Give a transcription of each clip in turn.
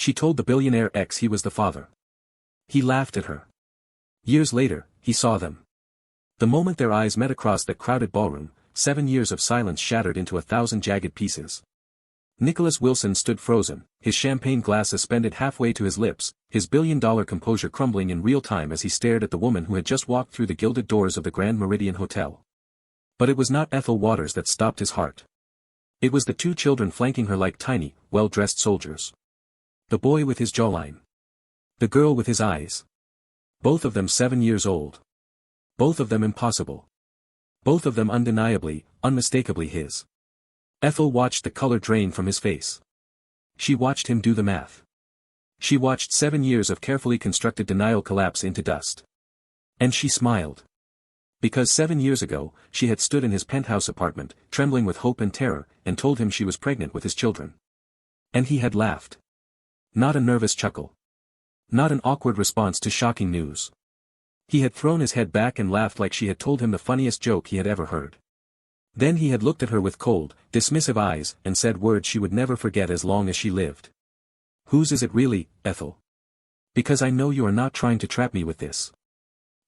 She told the billionaire ex he was the father. He laughed at her. Years later, he saw them. The moment their eyes met across that crowded ballroom, 7 years of silence shattered into 1,000 jagged pieces. Nicholas Wilson stood frozen, his champagne glass suspended halfway to his lips, his billion-dollar composure crumbling in real time as he stared at the woman who had just walked through the gilded doors of the Grand Meridian Hotel. But it was not Ethel Waters that stopped his heart. It was the 2 children flanking her like tiny, well-dressed soldiers. The boy with his jawline. The girl with his eyes. Both of them 7 years old. Both of them impossible. Both of them undeniably, unmistakably his. Ethel watched the color drain from his face. She watched him do the math. She watched 7 years of carefully constructed denial collapse into dust. And she smiled. Because 7 years ago, she had stood in his penthouse apartment, trembling with hope and terror, and told him she was pregnant with his children. And he had laughed. Not a nervous chuckle. Not an awkward response to shocking news. He had thrown his head back and laughed like she had told him the funniest joke he had ever heard. Then he had looked at her with cold, dismissive eyes, and said words she would never forget as long as she lived. Whose is it really, Ethel? Because I know you are not trying to trap me with this.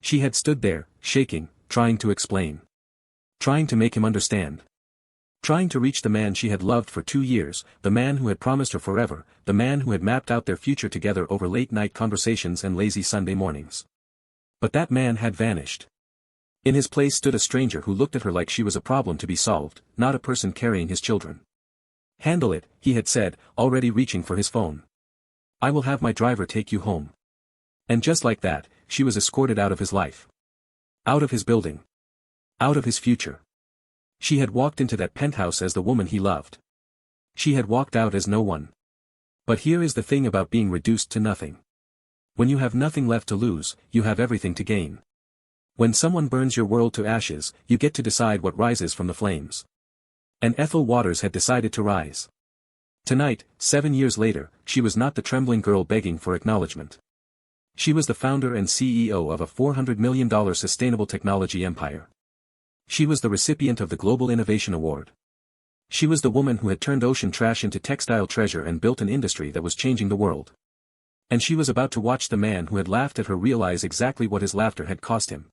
She had stood there, shaking, trying to explain. Trying to make him understand. Trying to reach the man she had loved for 2 years, the man who had promised her forever, the man who had mapped out their future together over late-night conversations and lazy Sunday mornings. But that man had vanished. In his place stood a stranger who looked at her like she was a problem to be solved, not a person carrying his children. Handle it, he had said, already reaching for his phone. I will have my driver take you home. And just like that, she was escorted out of his life. Out of his building. Out of his future. She had walked into that penthouse as the woman he loved. She had walked out as no one. But here is the thing about being reduced to nothing. When you have nothing left to lose, you have everything to gain. When someone burns your world to ashes, you get to decide what rises from the flames. And Ethel Waters had decided to rise. Tonight, 7 years later, she was not the trembling girl begging for acknowledgement. She was the founder and CEO of a $400 million sustainable technology empire. She was the recipient of the Global Innovation Award. She was the woman who had turned ocean trash into textile treasure and built an industry that was changing the world. And she was about to watch the man who had laughed at her realize exactly what his laughter had cost him.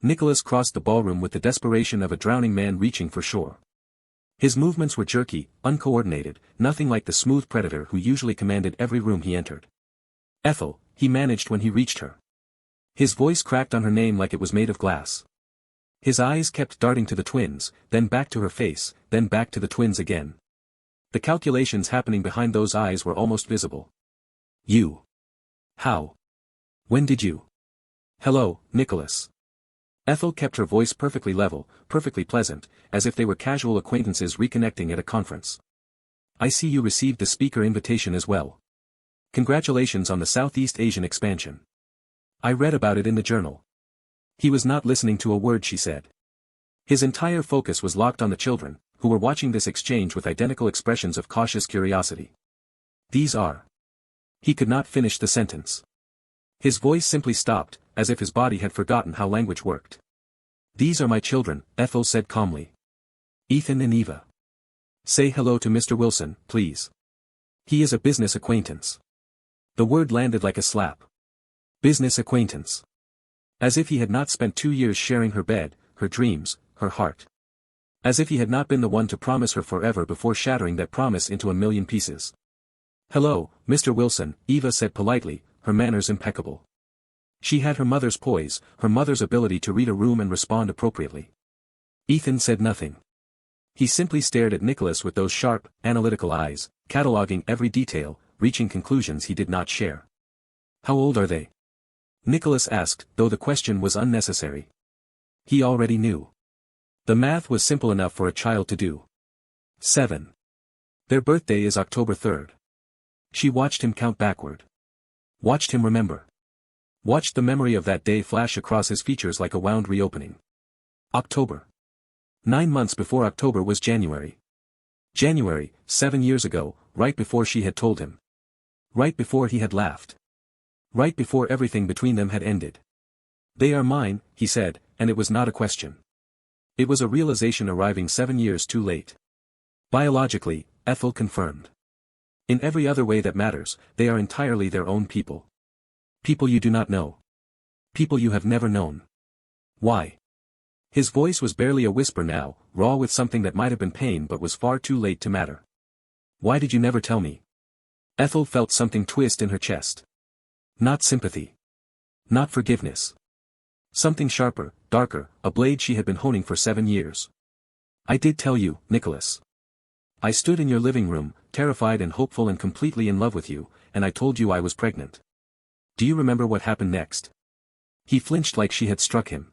Nicholas crossed the ballroom with the desperation of a drowning man reaching for shore. His movements were jerky, uncoordinated, nothing like the smooth predator who usually commanded every room he entered. Ethel, he managed when he reached her. His voice cracked on her name like it was made of glass. His eyes kept darting to the twins, then back to her face, then back to the twins again. The calculations happening behind those eyes were almost visible. You. How? When did you? Hello, Nicholas. Ethel kept her voice perfectly level, perfectly pleasant, as if they were casual acquaintances reconnecting at a conference. I see you received the speaker invitation as well. Congratulations on the Southeast Asian expansion. I read about it in the journal. He was not listening to a word she said. His entire focus was locked on the children, who were watching this exchange with identical expressions of cautious curiosity. These are. He could not finish the sentence. His voice simply stopped, as if his body had forgotten how language worked. These are my children, Ethel said calmly. Ethan and Eva. Say hello to Mr. Wilson, please. He is a business acquaintance. The word landed like a slap. Business acquaintance. As if he had not spent 2 years sharing her bed, her dreams, her heart. As if he had not been the one to promise her forever before shattering that promise into a million pieces. Hello, Mr. Wilson, Eva said politely, her manners impeccable. She had her mother's poise, her mother's ability to read a room and respond appropriately. Ethan said nothing. He simply stared at Nicholas with those sharp, analytical eyes, cataloging every detail, reaching conclusions he did not share. How old are they? Nicholas asked, though the question was unnecessary. He already knew. The math was simple enough for a child to do. 7. Their birthday is October 3rd. She watched him count backward. Watched him remember. Watched the memory of that day flash across his features like a wound reopening. October. 9 months before October was January. January, 7 years ago, right before she had told him. Right before he had laughed. Right before everything between them had ended. They are mine, he said, and it was not a question. It was a realization arriving 7 years too late. Biologically, Ethel confirmed. In every other way that matters, they are entirely their own people. People you do not know. People you have never known. Why? His voice was barely a whisper now, raw with something that might have been pain but was far too late to matter. Why did you never tell me? Ethel felt something twist in her chest. Not sympathy. Not forgiveness. Something sharper, darker, a blade she had been honing for 7 years. I did tell you, Nicholas. I stood in your living room, terrified and hopeful and completely in love with you, and I told you I was pregnant. Do you remember what happened next? He flinched like she had struck him.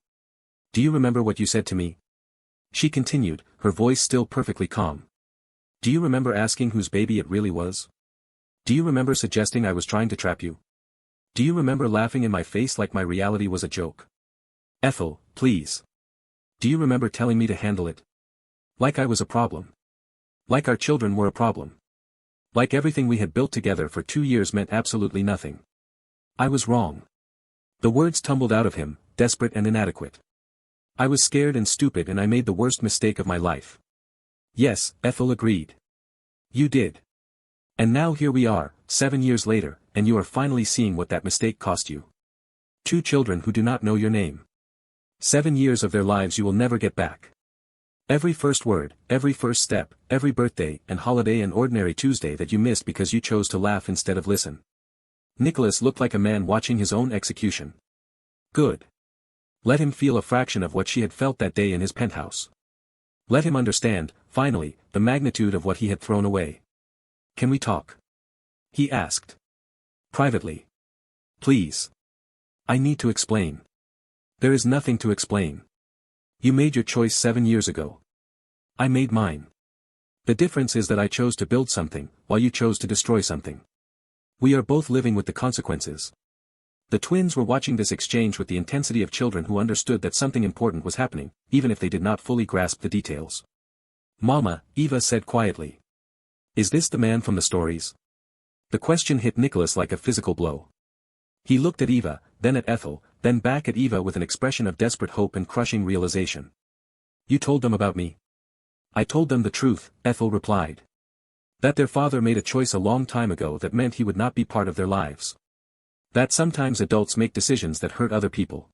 Do you remember what you said to me? She continued, her voice still perfectly calm. Do you remember asking whose baby it really was? Do you remember suggesting I was trying to trap you? Do you remember laughing in my face like my reality was a joke? Ethel, please. Do you remember telling me to handle it? Like I was a problem. Like our children were a problem. Like everything we had built together for 2 years meant absolutely nothing. I was wrong. The words tumbled out of him, desperate and inadequate. I was scared and stupid and I made the worst mistake of my life. Yes, Ethel agreed. You did. And now here we are, 7 years later, and you are finally seeing what that mistake cost you. 2 children who do not know your name. 7 years of their lives you will never get back. Every first word, every first step, every birthday and holiday and ordinary Tuesday that you missed because you chose to laugh instead of listen. Nicholas looked like a man watching his own execution. Good. Let him feel a fraction of what she had felt that day in his penthouse. Let him understand, finally, the magnitude of what he had thrown away. Can we talk? He asked. Privately. Please. I need to explain. There is nothing to explain. You made your choice 7 years ago. I made mine. The difference is that I chose to build something, while you chose to destroy something. We are both living with the consequences. The twins were watching this exchange with the intensity of children who understood that something important was happening, even if they did not fully grasp the details. Mama, Eva said quietly. Is this the man from the stories? The question hit Nicholas like a physical blow. He looked at Eva, then at Ethel, then back at Eva with an expression of desperate hope and crushing realization. You told them about me? I told them the truth, Ethel replied. That their father made a choice a long time ago that meant he would not be part of their lives. That sometimes adults make decisions that hurt other people.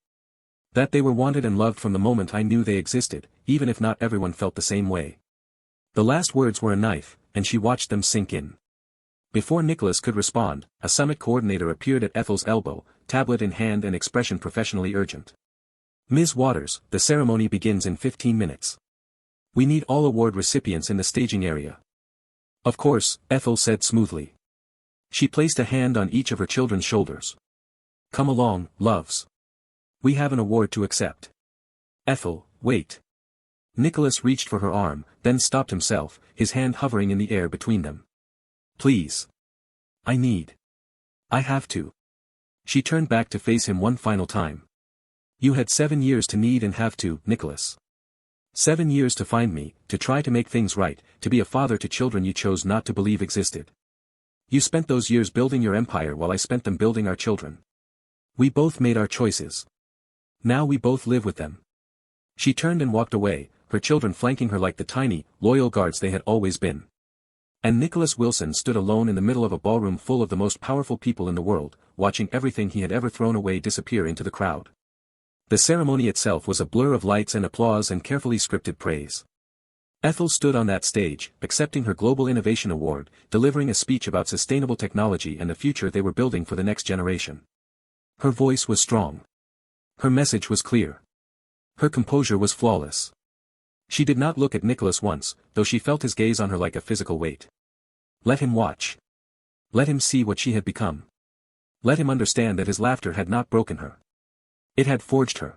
That they were wanted and loved from the moment I knew they existed, even if not everyone felt the same way. The last words were a knife, and she watched them sink in. Before Nicholas could respond, a summit coordinator appeared at Ethel's elbow, tablet in hand and expression professionally urgent. Ms. Waters, the ceremony begins in 15 minutes. We need all award recipients in the staging area. Of course, Ethel said smoothly. She placed a hand on each of her children's shoulders. Come along, loves. We have an award to accept. Ethel, wait. Nicholas reached for her arm, then stopped himself, his hand hovering in the air between them. Please. I have to. She turned back to face him one final time. You had 7 years to need and have to, Nicholas. 7 years to find me, to try to make things right, to be a father to children you chose not to believe existed. You spent those years building your empire while I spent them building our children. We both made our choices. Now we both live with them. She turned and walked away, her children flanking her like the tiny, loyal guards they had always been. And Nicholas Wilson stood alone in the middle of a ballroom full of the most powerful people in the world, watching everything he had ever thrown away disappear into the crowd. The ceremony itself was a blur of lights and applause and carefully scripted praise. Ethel stood on that stage, accepting her Global Innovation Award, delivering a speech about sustainable technology and the future they were building for the next generation. Her voice was strong. Her message was clear. Her composure was flawless. She did not look at Nicholas once, though she felt his gaze on her like a physical weight. Let him watch. Let him see what she had become. Let him understand that his laughter had not broken her. It had forged her.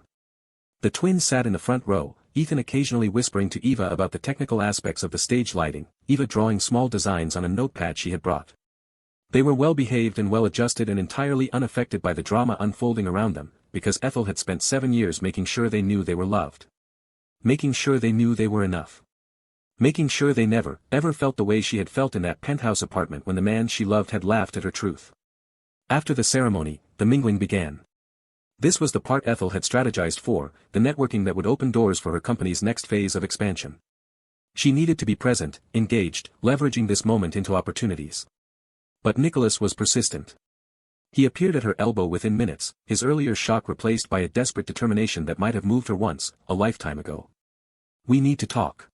The twins sat in the front row, Ethan occasionally whispering to Eva about the technical aspects of the stage lighting, Eva drawing small designs on a notepad she had brought. They were well-behaved and well-adjusted and entirely unaffected by the drama unfolding around them, because Ethel had spent 7 years making sure they knew they were loved. Making sure they knew they were enough. Making sure they never, ever felt the way she had felt in that penthouse apartment when the man she loved had laughed at her truth. After the ceremony, the mingling began. This was the part Ethel had strategized for, the networking that would open doors for her company's next phase of expansion. She needed to be present, engaged, leveraging this moment into opportunities. But Nicholas was persistent. He appeared at her elbow within minutes, his earlier shock replaced by a desperate determination that might have moved her once, a lifetime ago. "We need to talk."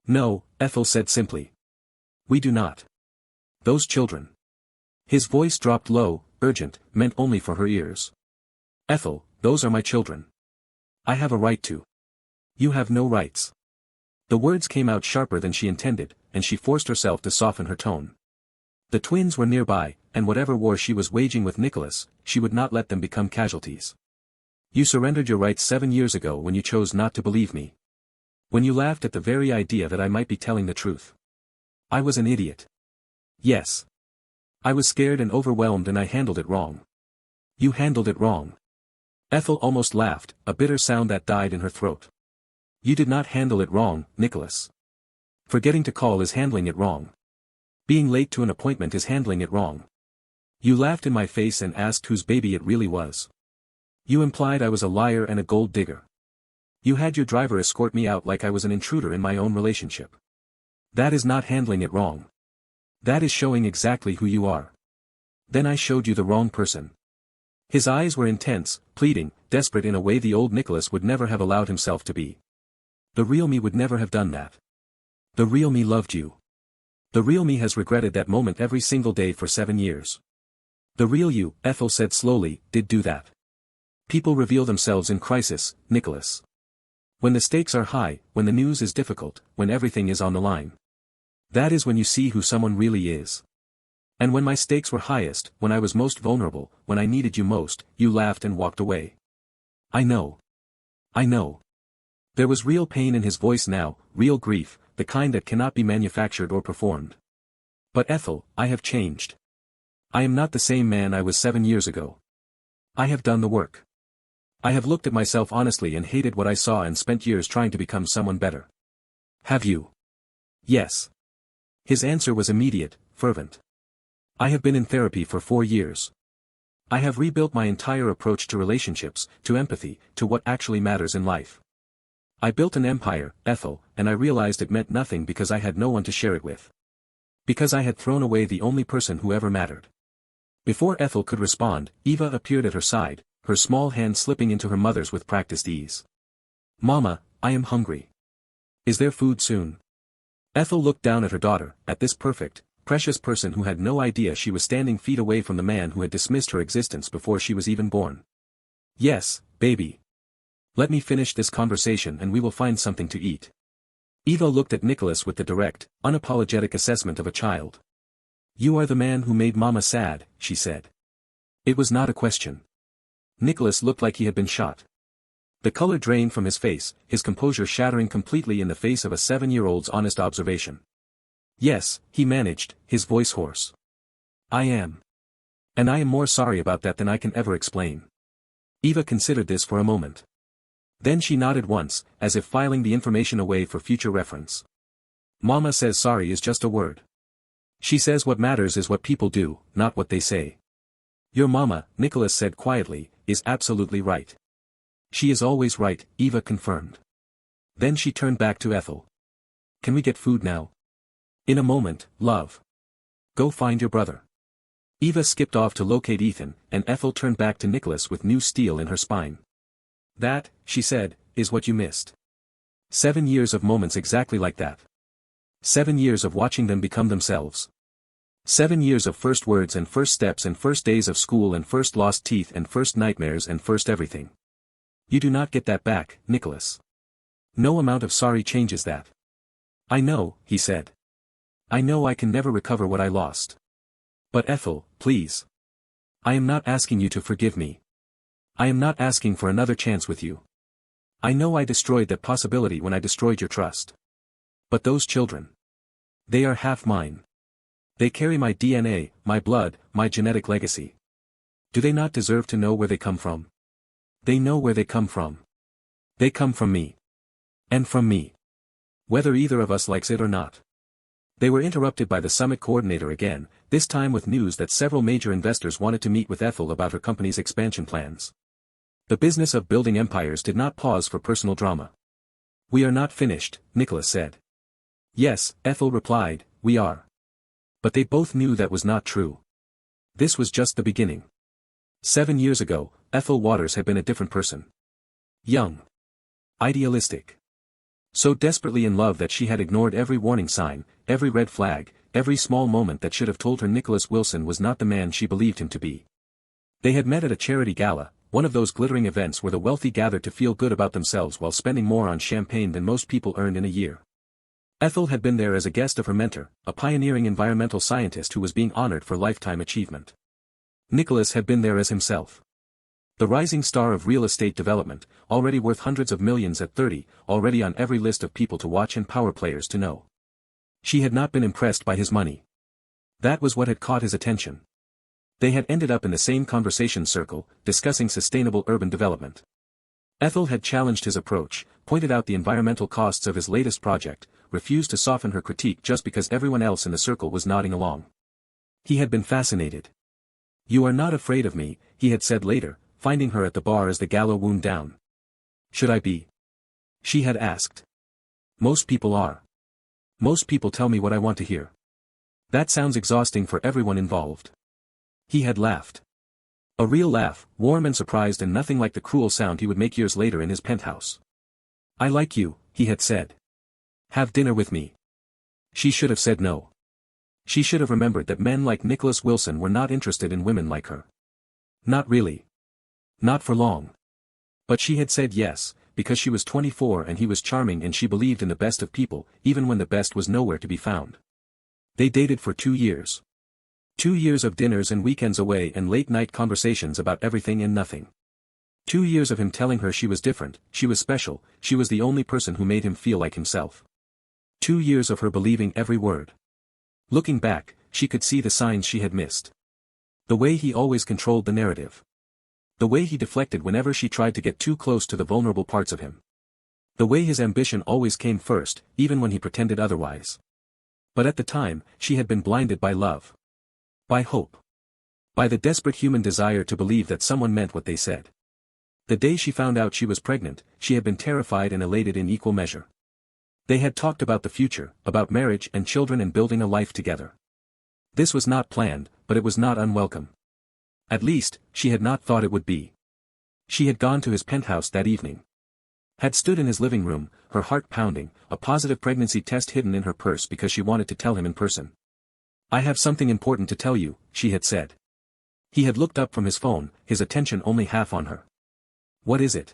"No," Ethel said simply. "We do not. Those children." His voice dropped low, urgent, meant only for her ears. "Ethel, those are my children. I have a right to. You have no rights." The words came out sharper than she intended, and she forced herself to soften her tone. The twins were nearby, and whatever war she was waging with Nicholas, she would not let them become casualties. "You surrendered your rights 7 years ago when you chose not to believe me. When you laughed at the very idea that I might be telling the truth. I was an idiot. Yes. I was scared and overwhelmed and I handled it wrong. You handled it wrong." Ethel almost laughed, a bitter sound that died in her throat. "You did not handle it wrong, Nicholas. Forgetting to call is handling it wrong. Being late to an appointment is handling it wrong. You laughed in my face and asked whose baby it really was. You implied I was a liar and a gold digger. You had your driver escort me out like I was an intruder in my own relationship. That is not handling it wrong. That is showing exactly who you are. Then I showed you the wrong person." His eyes were intense, pleading, desperate in a way the old Nicholas would never have allowed himself to be. The real me would never have done that. The real me loved you. The real me has regretted that moment every single day for 7 years. The real you, Ethel said slowly, did do that. People reveal themselves in crisis, Nicholas. When the stakes are high, when the news is difficult, when everything is on the line. That is when you see who someone really is. And when my stakes were highest, when I was most vulnerable, when I needed you most, you laughed and walked away. I know. I know. There was real pain in his voice now, real grief, the kind that cannot be manufactured or performed. But Ethel, I have changed. I am not the same man I was 7 years ago. I have done the work. I have looked at myself honestly and hated what I saw and spent years trying to become someone better. Have you? Yes. His answer was immediate, fervent. I have been in therapy for 4 years. I have rebuilt my entire approach to relationships, to empathy, to what actually matters in life. I built an empire, Ethel, and I realized it meant nothing because I had no one to share it with. Because I had thrown away the only person who ever mattered. Before Ethel could respond, Eva appeared at her side, her small hand slipping into her mother's with practiced ease. "Mama, I am hungry. Is there food soon?" Ethel looked down at her daughter, at this perfect, precious person who had no idea she was standing feet away from the man who had dismissed her existence before she was even born. "Yes, baby. Let me finish this conversation and we will find something to eat." Eva looked at Nicholas with the direct, unapologetic assessment of a child. "You are the man who made Mama sad," she said. It was not a question. Nicholas looked like he had been shot. The color drained from his face, his composure shattering completely in the face of a 7-year-old's honest observation. "Yes," he managed, his voice hoarse. "I am. And I am more sorry about that than I can ever explain." Eva considered this for a moment. Then she nodded once, as if filing the information away for future reference. "Mama says sorry is just a word. She says what matters is what people do, not what they say. Your mama," Nicholas said quietly, "is absolutely right." "She is always right," Eva confirmed. Then she turned back to Ethel. "Can we get food now?" "In a moment, love. Go find your brother." Eva skipped off to locate Ethan, and Ethel turned back to Nicholas with new steel in her spine. "That," she said, "is what you missed. 7 years of moments exactly like that. 7 years of watching them become themselves. 7 years of first words and first steps and first days of school and first lost teeth and first nightmares and first everything. You do not get that back, Nicholas. No amount of sorry changes that." "I know," he said. "I know I can never recover what I lost. But Ethel, please. I am not asking you to forgive me. I am not asking for another chance with you. I know I destroyed that possibility when I destroyed your trust. But those children. They are half mine. They carry my DNA, my blood, my genetic legacy. Do they not deserve to know where they come from? They know where they come from. They come from me. And from me. Whether either of us likes it or not." They were interrupted by the summit coordinator again, this time with news that several major investors wanted to meet with Ethel about her company's expansion plans. The business of building empires did not pause for personal drama. "We are not finished," Nicholas said. "Yes," Ethel replied, "we are. But they both knew that was not true. This was just the beginning. 7 years ago, Ethel Waters had been a different person. Young. Idealistic. So desperately in love that she had ignored every warning sign, every red flag, every small moment that should have told her Nicholas Wilson was not the man she believed him to be. They had met at a charity gala, one of those glittering events where the wealthy gathered to feel good about themselves while spending more on champagne than most people earned in a year. Ethel had been there as a guest of her mentor, a pioneering environmental scientist who was being honored for lifetime achievement. Nicholas had been there as himself. The rising star of real estate development, already worth hundreds of millions at 30, already on every list of people to watch and power players to know. She had not been impressed by his money. That was what had caught his attention. They had ended up in the same conversation circle, discussing sustainable urban development. Ethel had challenged his approach, pointed out the environmental costs of his latest project, refused to soften her critique just because everyone else in the circle was nodding along. He had been fascinated. "You are not afraid of me," he had said later, finding her at the bar as the gala wound down. "Should I be?" she had asked. "Most people are. Most people tell me what I want to hear. That sounds exhausting for everyone involved." He had laughed. A real laugh, warm and surprised and nothing like the cruel sound he would make years later in his penthouse. "I like you," he had said. "Have dinner with me." She should have said no. She should have remembered that men like Nicholas Wilson were not interested in women like her. Not really. Not for long. But she had said yes, because she was 24 and he was charming and she believed in the best of people, even when the best was nowhere to be found. They dated for 2 years. 2 years of dinners and weekends away and late-night conversations about everything and nothing. 2 years of him telling her she was different, she was special, she was the only person who made him feel like himself. 2 years of her believing every word. Looking back, she could see the signs she had missed. The way he always controlled the narrative. The way he deflected whenever she tried to get too close to the vulnerable parts of him. The way his ambition always came first, even when he pretended otherwise. But at the time, she had been blinded by love. By hope. By the desperate human desire to believe that someone meant what they said. The day she found out she was pregnant, she had been terrified and elated in equal measure. They had talked about the future, about marriage and children and building a life together. This was not planned, but it was not unwelcome. At least, she had not thought it would be. She had gone to his penthouse that evening. Had stood in his living room, her heart pounding, a positive pregnancy test hidden in her purse because she wanted to tell him in person. "I have something important to tell you," she had said. He had looked up from his phone, his attention only half on her. "What is it?"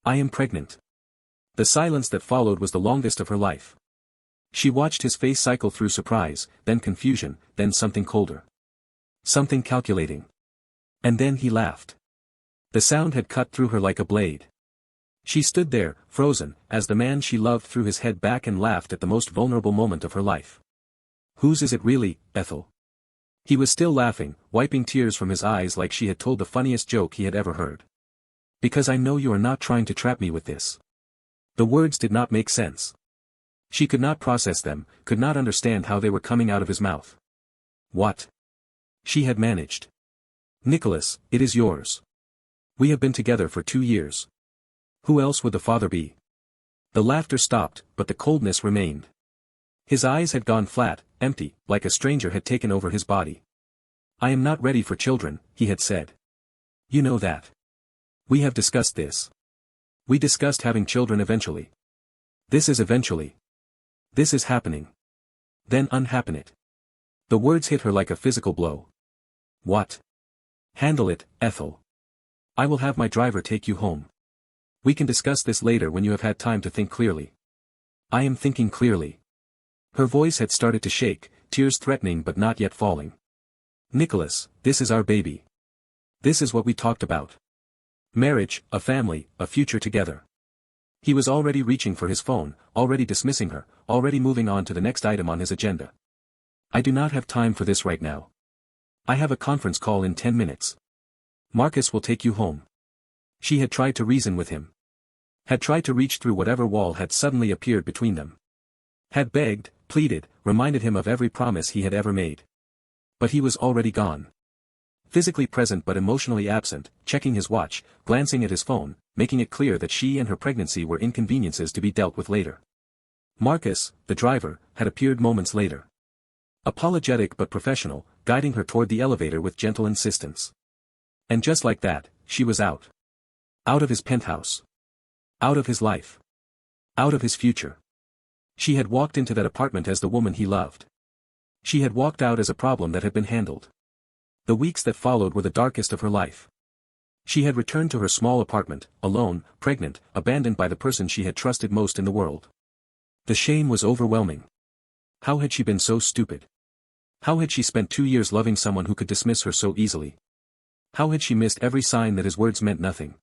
"I am pregnant." The silence that followed was the longest of her life. She watched his face cycle through surprise, then confusion, then something colder. Something calculating. And then he laughed. The sound had cut through her like a blade. She stood there, frozen, as the man she loved threw his head back and laughed at the most vulnerable moment of her life. "Whose is it really, Ethel?" He was still laughing, wiping tears from his eyes like she had told the funniest joke he had ever heard. "Because I know you are not trying to trap me with this." The words did not make sense. She could not process them, could not understand how they were coming out of his mouth. "What?" She had managed. "Nicholas, it is yours. We have been together for 2 years. Who else would the father be?" The laughter stopped, but the coldness remained. His eyes had gone flat, empty, like a stranger had taken over his body. "I am not ready for children," he had said. "You know that. We have discussed this. We discussed having children eventually. This is eventually. This is happening. Then unhappen it." The words hit her like a physical blow. "What?" "Handle it, Ethel. I will have my driver take you home. We can discuss this later when you have had time to think clearly." "I am thinking clearly." Her voice had started to shake, tears threatening but not yet falling. "Nicholas, this is our baby. This is what we talked about. Marriage, a family, a future together." He was already reaching for his phone, already dismissing her, already moving on to the next item on his agenda. "I do not have time for this right now. I have a conference call in 10 minutes. Marcus will take you home." She had tried to reason with him. Had tried to reach through whatever wall had suddenly appeared between them. Had begged, pleaded, reminded him of every promise he had ever made. But he was already gone. Physically present but emotionally absent, checking his watch, glancing at his phone, making it clear that she and her pregnancy were inconveniences to be dealt with later. Marcus, the driver, had appeared moments later. Apologetic but professional, guiding her toward the elevator with gentle insistence. And just like that, she was out. Out of his penthouse. Out of his life. Out of his future. She had walked into that apartment as the woman he loved. She had walked out as a problem that had been handled. The weeks that followed were the darkest of her life. She had returned to her small apartment, alone, pregnant, abandoned by the person she had trusted most in the world. The shame was overwhelming. How had she been so stupid? How had she spent 2 years loving someone who could dismiss her so easily? How had she missed every sign that his words meant nothing?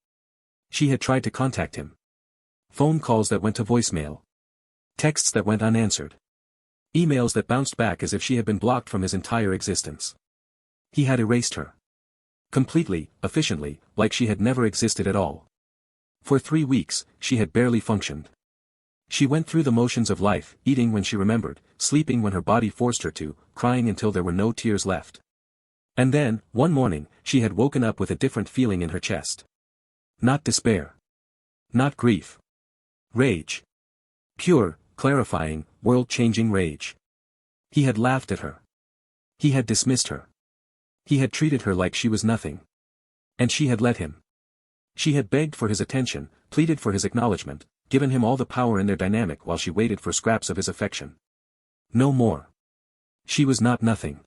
She had tried to contact him. Phone calls that went to voicemail. Texts that went unanswered. Emails that bounced back as if she had been blocked from his entire existence. He had erased her. Completely, efficiently, like she had never existed at all. For 3 weeks, she had barely functioned. She went through the motions of life, eating when she remembered, sleeping when her body forced her to, crying until there were no tears left. And then, one morning, she had woken up with a different feeling in her chest. Not despair. Not grief. Rage. Pure, clarifying, world-changing rage. He had laughed at her. He had dismissed her. He had treated her like she was nothing. And she had let him. She had begged for his attention, pleaded for his acknowledgement, given him all the power in their dynamic while she waited for scraps of his affection. No more. She was not nothing.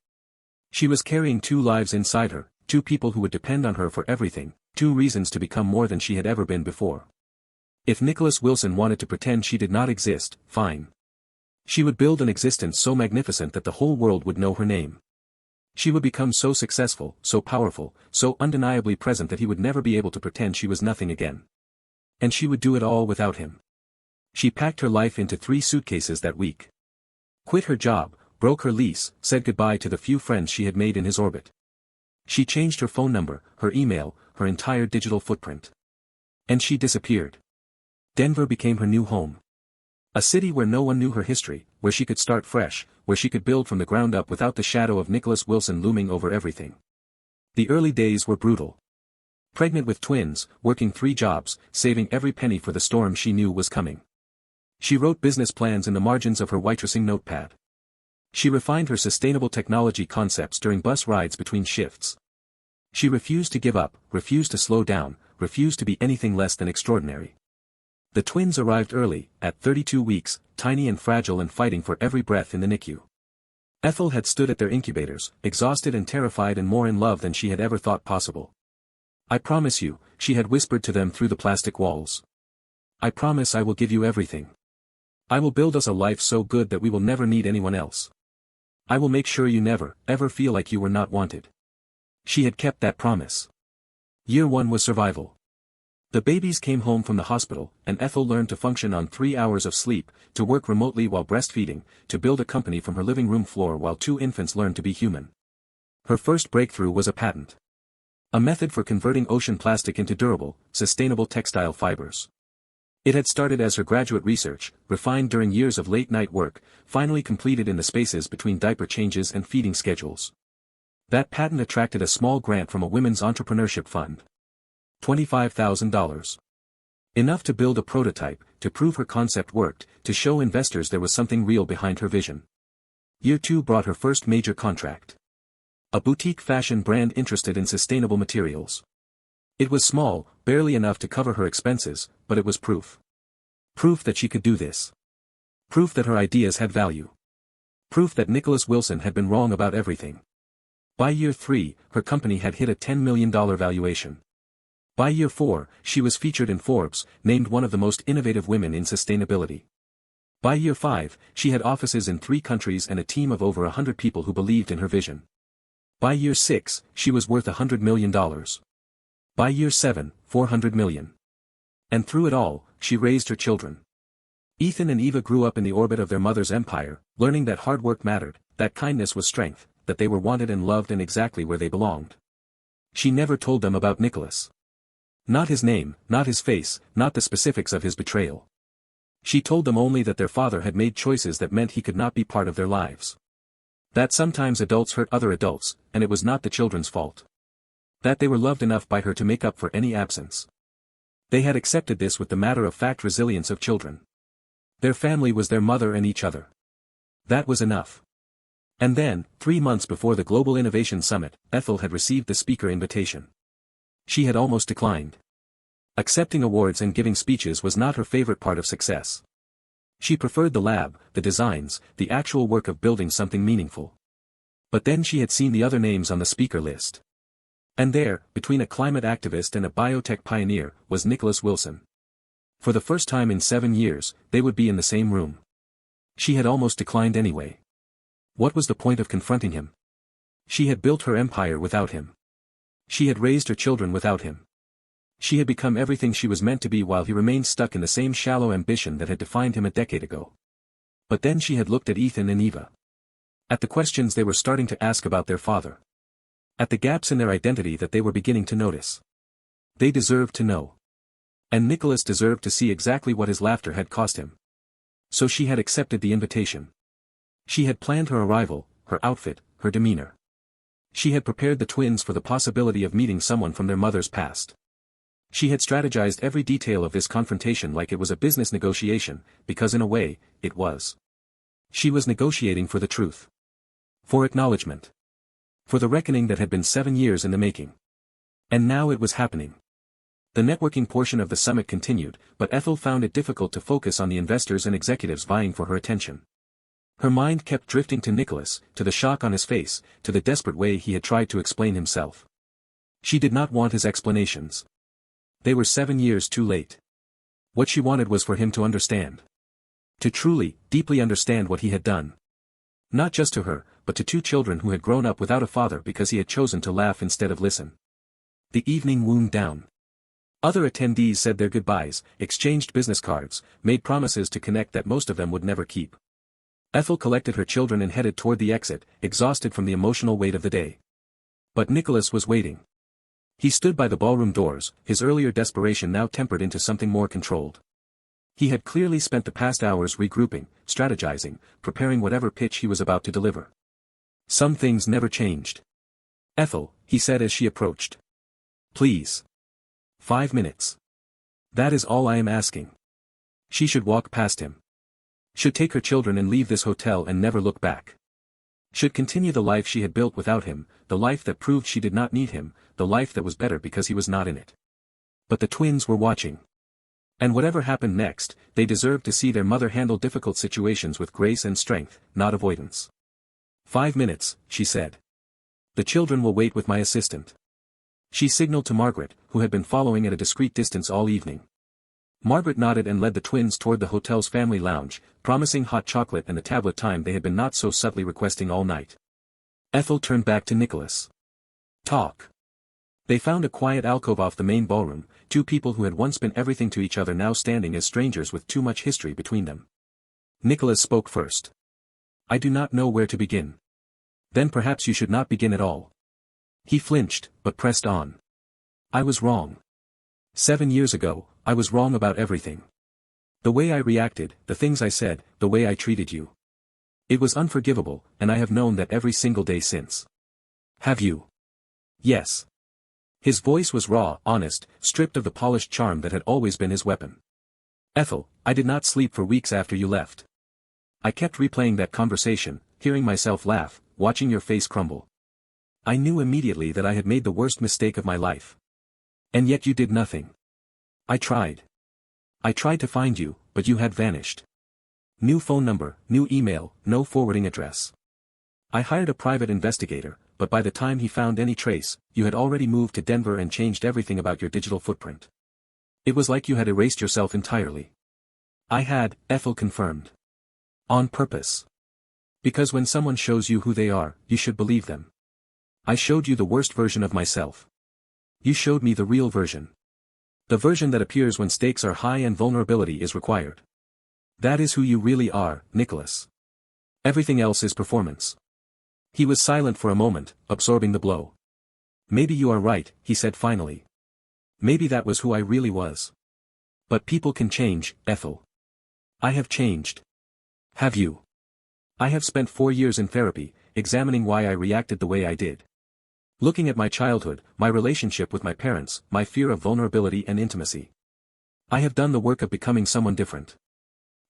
She was carrying 2 lives inside her, 2 people who would depend on her for everything, 2 reasons to become more than she had ever been before. If Nicholas Wilson wanted to pretend she did not exist, fine. She would build an existence so magnificent that the whole world would know her name. She would become so successful, so powerful, so undeniably present that he would never be able to pretend she was nothing again. And she would do it all without him. She packed her life into 3 suitcases that week. Quit her job, broke her lease, said goodbye to the few friends she had made in his orbit. She changed her phone number, her email, her entire digital footprint. And she disappeared. Denver became her new home. A city where no one knew her history, where she could start fresh, where she could build from the ground up without the shadow of Nicholas Wilson looming over everything. The early days were brutal. Pregnant with twins, working 3 jobs, saving every penny for the storm she knew was coming. She wrote business plans in the margins of her waitressing notepad. She refined her sustainable technology concepts during bus rides between shifts. She refused to give up, refused to slow down, refused to be anything less than extraordinary. The twins arrived early, at 32 weeks, tiny and fragile and fighting for every breath in the NICU. Ethel had stood at their incubators, exhausted and terrified and more in love than she had ever thought possible. I promise you, she had whispered to them through the plastic walls. I promise I will give you everything. I will build us a life so good that we will never need anyone else. I will make sure you never, ever feel like you were not wanted. She had kept that promise. Year 1 was survival. The babies came home from the hospital, and Ethel learned to function on 3 hours of sleep, to work remotely while breastfeeding, to build a company from her living room floor while 2 infants learned to be human. Her first breakthrough was a patent. A method for converting ocean plastic into durable, sustainable textile fibers. It had started as her graduate research, refined during years of late-night work, finally completed in the spaces between diaper changes and feeding schedules. That patent attracted a small grant from a women's entrepreneurship fund. $25,000. Enough to build a prototype, to prove her concept worked, to show investors there was something real behind her vision. Year 2 brought her first major contract. A boutique fashion brand interested in sustainable materials. It was small, barely enough to cover her expenses, but it was proof. Proof that she could do this. Proof that her ideas had value. Proof that Nicholas Wilson had been wrong about everything. By year 3, her company had hit a $10 million valuation. By year 4, she was featured in Forbes, named one of the most innovative women in sustainability. By year 5, she had offices in 3 countries and a team of over 100 people who believed in her vision. By year 6, she was worth $100 million. By year 7, $400 million. And through it all, she raised her children. Ethan and Eva grew up in the orbit of their mother's empire, learning that hard work mattered, that kindness was strength, that they were wanted and loved and exactly where they belonged. She never told them about Nicholas. Not his name, not his face, not the specifics of his betrayal. She told them only that their father had made choices that meant he could not be part of their lives. That sometimes adults hurt other adults, and it was not the children's fault. That they were loved enough by her to make up for any absence. They had accepted this with the matter-of-fact resilience of children. Their family was their mother and each other. That was enough. And then, 3 months before the Global Innovation Summit, Ethel had received the speaker invitation. She had almost declined. Accepting awards and giving speeches was not her favorite part of success. She preferred the lab, the designs, the actual work of building something meaningful. But then she had seen the other names on the speaker list. And there, between a climate activist and a biotech pioneer, was Nicholas Wilson. For the first time in 7 years, they would be in the same room. She had almost declined anyway. What was the point of confronting him? She had built her empire without him. She had raised her children without him. She had become everything she was meant to be while he remained stuck in the same shallow ambition that had defined him a decade ago. But then she had looked at Ethan and Eva. At the questions they were starting to ask about their father. At the gaps in their identity that they were beginning to notice. They deserved to know. And Nicholas deserved to see exactly what his laughter had cost him. So she had accepted the invitation. She had planned her arrival, her outfit, her demeanor. She had prepared the twins for the possibility of meeting someone from their mother's past. She had strategized every detail of this confrontation like it was a business negotiation, because in a way, it was. She was negotiating for the truth. For acknowledgement. For the reckoning that had been 7 years in the making. And now it was happening. The networking portion of the summit continued, but Ethel found it difficult to focus on the investors and executives vying for her attention. Her mind kept drifting to Nicholas, to the shock on his face, to the desperate way he had tried to explain himself. She did not want his explanations. They were 7 years too late. What she wanted was for him to understand. To truly, deeply understand what he had done. Not just to her, but to 2 children who had grown up without a father because he had chosen to laugh instead of listen. The evening wound down. Other attendees said their goodbyes, exchanged business cards, made promises to connect that most of them would never keep. Ethel collected her children and headed toward the exit, exhausted from the emotional weight of the day. But Nicholas was waiting. He stood by the ballroom doors, his earlier desperation now tempered into something more controlled. He had clearly spent the past hours regrouping, strategizing, preparing whatever pitch he was about to deliver. Some things never changed. Ethel, he said as she approached. Please. 5 minutes. That is all I am asking. She should walk past him. Should take her children and leave this hotel and never look back. Should continue the life she had built without him, the life that proved she did not need him, the life that was better because he was not in it. But the twins were watching. And whatever happened next, they deserved to see their mother handle difficult situations with grace and strength, not avoidance. 5 minutes, she said. The children will wait with my assistant. She signaled to Margaret, who had been following at a discreet distance all evening. Margaret nodded and led the twins toward the hotel's family lounge, promising hot chocolate and the tablet time they had been not so subtly requesting all night. Ethel turned back to Nicholas. Talk. They found a quiet alcove off the main ballroom, 2 people who had once been everything to each other now standing as strangers with too much history between them. Nicholas spoke first. I do not know where to begin. Then perhaps you should not begin at all. He flinched, but pressed on. I was wrong. 7 years ago, I was wrong about everything. The way I reacted, the things I said, the way I treated you. It was unforgivable, and I have known that every single day since. Have you? Yes. His voice was raw, honest, stripped of the polished charm that had always been his weapon. Ethel, I did not sleep for weeks after you left. I kept replaying that conversation, hearing myself laugh, watching your face crumble. I knew immediately that I had made the worst mistake of my life. And yet you did nothing. I tried. I tried to find you, but you had vanished. New phone number, new email, no forwarding address. I hired a private investigator, but by the time he found any trace, you had already moved to Denver and changed everything about your digital footprint. It was like you had erased yourself entirely. I had, Ethel confirmed. On purpose. Because when someone shows you who they are, you should believe them. I showed you the worst version of myself. You showed me the real version. The version that appears when stakes are high and vulnerability is required. That is who you really are, Nicholas. Everything else is performance. He was silent for a moment, absorbing the blow. Maybe you are right, he said finally. Maybe that was who I really was. But people can change, Ethel. I have changed. Have you? I have spent 4 years in therapy, examining why I reacted the way I did. Looking at my childhood, my relationship with my parents, my fear of vulnerability and intimacy. I have done the work of becoming someone different.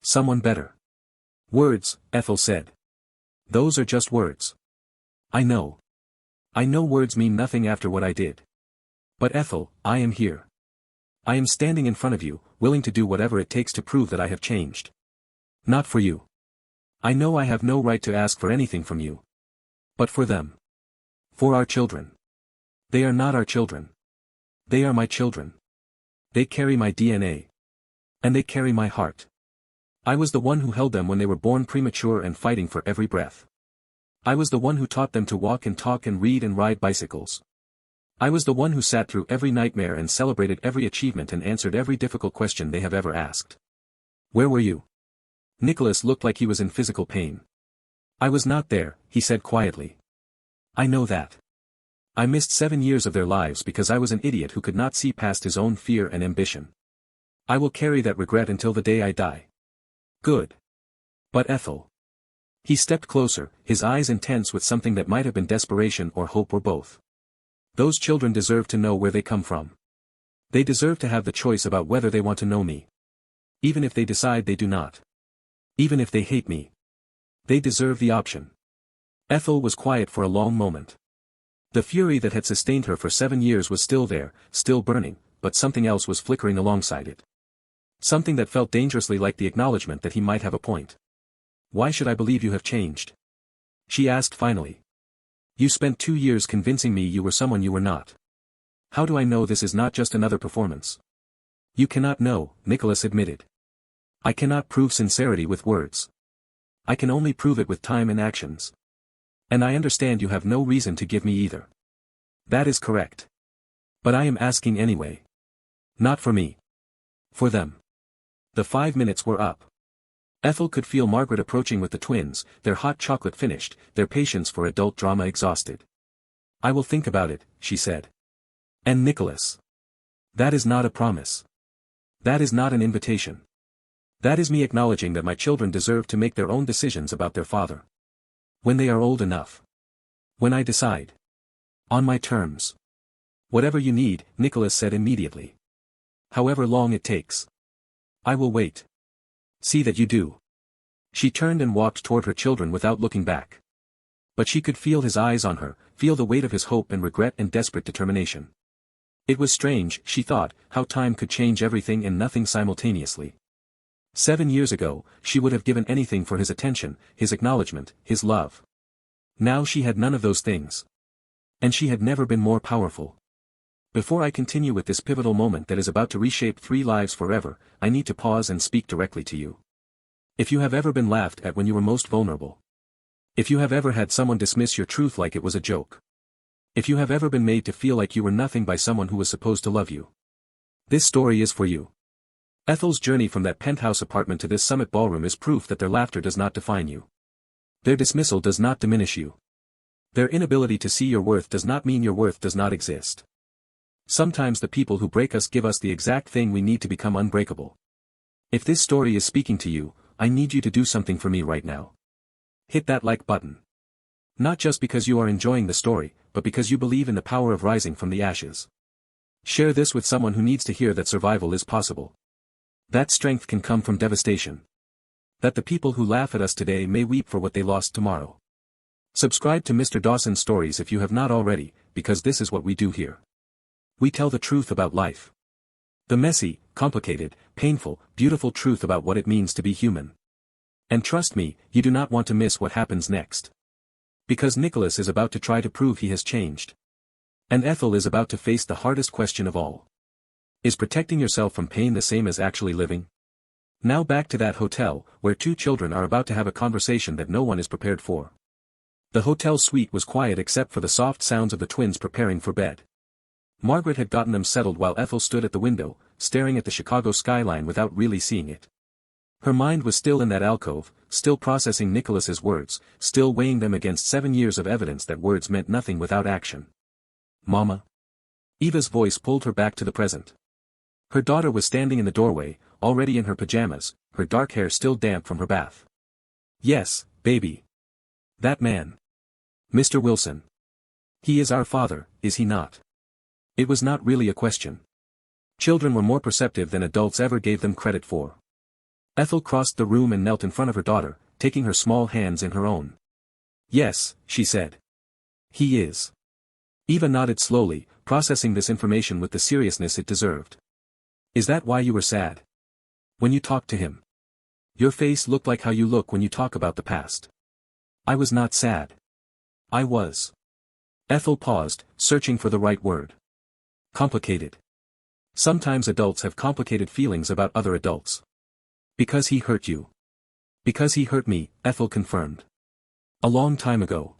Someone better. Words, Ethel said. Those are just words. I know. I know words mean nothing after what I did. But Ethel, I am here. I am standing in front of you, willing to do whatever it takes to prove that I have changed. Not for you. I know I have no right to ask for anything from you. But for them. For our children. They are not our children. They are my children. They carry my DNA. And they carry my heart. I was the one who held them when they were born premature and fighting for every breath. I was the one who taught them to walk and talk and read and ride bicycles. I was the one who sat through every nightmare and celebrated every achievement and answered every difficult question they have ever asked. Where were you? Nicholas looked like he was in physical pain. I was not there, he said quietly. I know that. I missed 7 years of their lives because I was an idiot who could not see past his own fear and ambition. I will carry that regret until the day I die. Good. But Ethel. He stepped closer, his eyes intense with something that might have been desperation or hope or both. Those children deserve to know where they come from. They deserve to have the choice about whether they want to know me. Even if they decide they do not. Even if they hate me. They deserve the option. Ethel was quiet for a long moment. The fury that had sustained her for 7 years was still there, still burning, but something else was flickering alongside it. Something that felt dangerously like the acknowledgement that he might have a point. Why should I believe you have changed? She asked finally. You spent 2 years convincing me you were someone you were not. How do I know this is not just another performance? You cannot know, Nicholas admitted. I cannot prove sincerity with words. I can only prove it with time and actions. And I understand you have no reason to give me either. That is correct. But I am asking anyway. Not for me. For them. The 5 minutes were up. Ethel could feel Margaret approaching with the twins, their hot chocolate finished, their patience for adult drama exhausted. I will think about it, she said. And Nicholas. That is not a promise. That is not an invitation. That is me acknowledging that my children deserve to make their own decisions about their father. When they are old enough. When I decide. On my terms. Whatever you need, Nicholas said immediately. However long it takes. I will wait. See that you do. She turned and walked toward her children without looking back. But she could feel his eyes on her, feel the weight of his hope and regret and desperate determination. It was strange, she thought, how time could change everything and nothing simultaneously. 7 years ago, she would have given anything for his attention, his acknowledgement, his love. Now she had none of those things. And she had never been more powerful. Before I continue with this pivotal moment that is about to reshape 3 lives forever, I need to pause and speak directly to you. If you have ever been laughed at when you were most vulnerable. If you have ever had someone dismiss your truth like it was a joke. If you have ever been made to feel like you were nothing by someone who was supposed to love you. This story is for you. Ethel's journey from that penthouse apartment to this summit ballroom is proof that their laughter does not define you. Their dismissal does not diminish you. Their inability to see your worth does not mean your worth does not exist. Sometimes the people who break us give us the exact thing we need to become unbreakable. If this story is speaking to you, I need you to do something for me right now. Hit that like button. Not just because you are enjoying the story, but because you believe in the power of rising from the ashes. Share this with someone who needs to hear that survival is possible. That strength can come from devastation. That the people who laugh at us today may weep for what they lost tomorrow. Subscribe to Mr. Dawson's Stories if you have not already, because this is what we do here. We tell the truth about life. The messy, complicated, painful, beautiful truth about what it means to be human. And trust me, you do not want to miss what happens next. Because Nicholas is about to try to prove he has changed. And Ethel is about to face the hardest question of all. Is protecting yourself from pain the same as actually living? Now back to that hotel, where 2 children are about to have a conversation that no one is prepared for. The hotel suite was quiet except for the soft sounds of the twins preparing for bed. Margaret had gotten them settled while Ethel stood at the window, staring at the Chicago skyline without really seeing it. Her mind was still in that alcove, still processing Nicholas's words, still weighing them against 7 years of evidence that words meant nothing without action. Mama? Eva's voice pulled her back to the present. Her daughter was standing in the doorway, already in her pajamas, her dark hair still damp from her bath. Yes, baby. That man. Mr. Wilson. He is our father, is he not? It was not really a question. Children were more perceptive than adults ever gave them credit for. Ethel crossed the room and knelt in front of her daughter, taking her small hands in her own. Yes, she said. He is. Eva nodded slowly, processing this information with the seriousness it deserved. Is that why you were sad? When you talked to him? Your face looked like how you look when you talk about the past. I was not sad. I was. Ethel paused, searching for the right word. Complicated. Sometimes adults have complicated feelings about other adults. Because he hurt you. Because he hurt me, Ethel confirmed. A long time ago.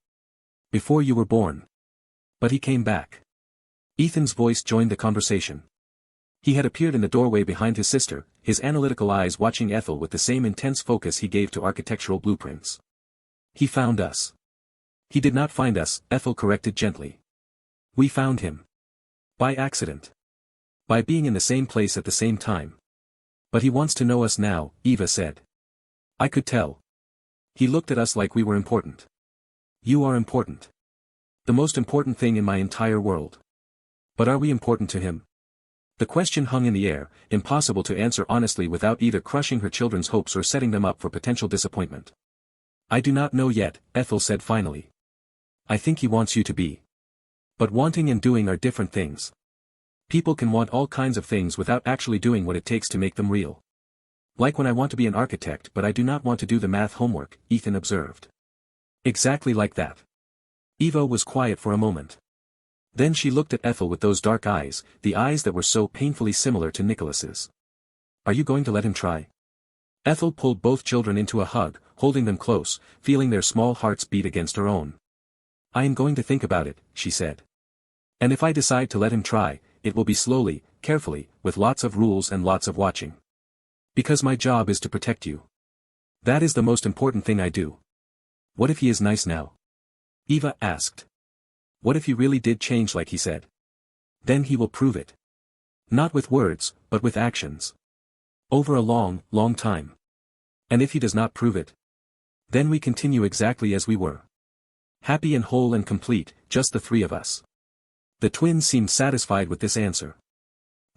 Before you were born. But he came back. Ethan's voice joined the conversation. He had appeared in the doorway behind his sister, his analytical eyes watching Ethel with the same intense focus he gave to architectural blueprints. He found us. He did not find us, Ethel corrected gently. We found him. By accident. By being in the same place at the same time. But he wants to know us now, Eva said. I could tell. He looked at us like we were important. You are important. The most important thing in my entire world. But are we important to him? The question hung in the air, impossible to answer honestly without either crushing her children's hopes or setting them up for potential disappointment. I do not know yet, Ethel said finally. I think he wants you to be. But wanting and doing are different things. People can want all kinds of things without actually doing what it takes to make them real. Like when I want to be an architect but I do not want to do the math homework, Ethan observed. Exactly like that. Eva was quiet for a moment. Then she looked at Ethel with those dark eyes, the eyes that were so painfully similar to Nicholas's. Are you going to let him try? Ethel pulled both children into a hug, holding them close, feeling their small hearts beat against her own. I am going to think about it, she said. And if I decide to let him try, it will be slowly, carefully, with lots of rules and lots of watching. Because my job is to protect you. That is the most important thing I do. What if he is nice now? Eva asked. What if he really did change like he said? Then he will prove it. Not with words, but with actions. Over a long, long time. And if he does not prove it? Then we continue exactly as we were. Happy and whole and complete, just the three of us. The twins seemed satisfied with this answer.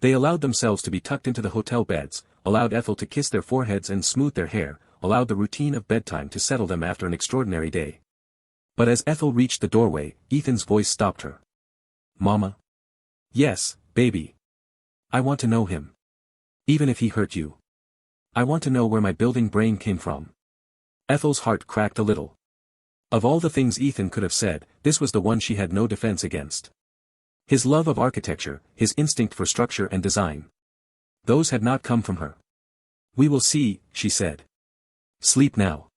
They allowed themselves to be tucked into the hotel beds, allowed Ethel to kiss their foreheads and smooth their hair, allowed the routine of bedtime to settle them after an extraordinary day. But as Ethel reached the doorway, Ethan's voice stopped her. Mama? Yes, baby. I want to know him. Even if he hurt you. I want to know where my building brain came from. Ethel's heart cracked a little. Of all the things Ethan could have said, this was the one she had no defense against. His love of architecture, his instinct for structure and design. Those had not come from her. We will see, she said. Sleep now.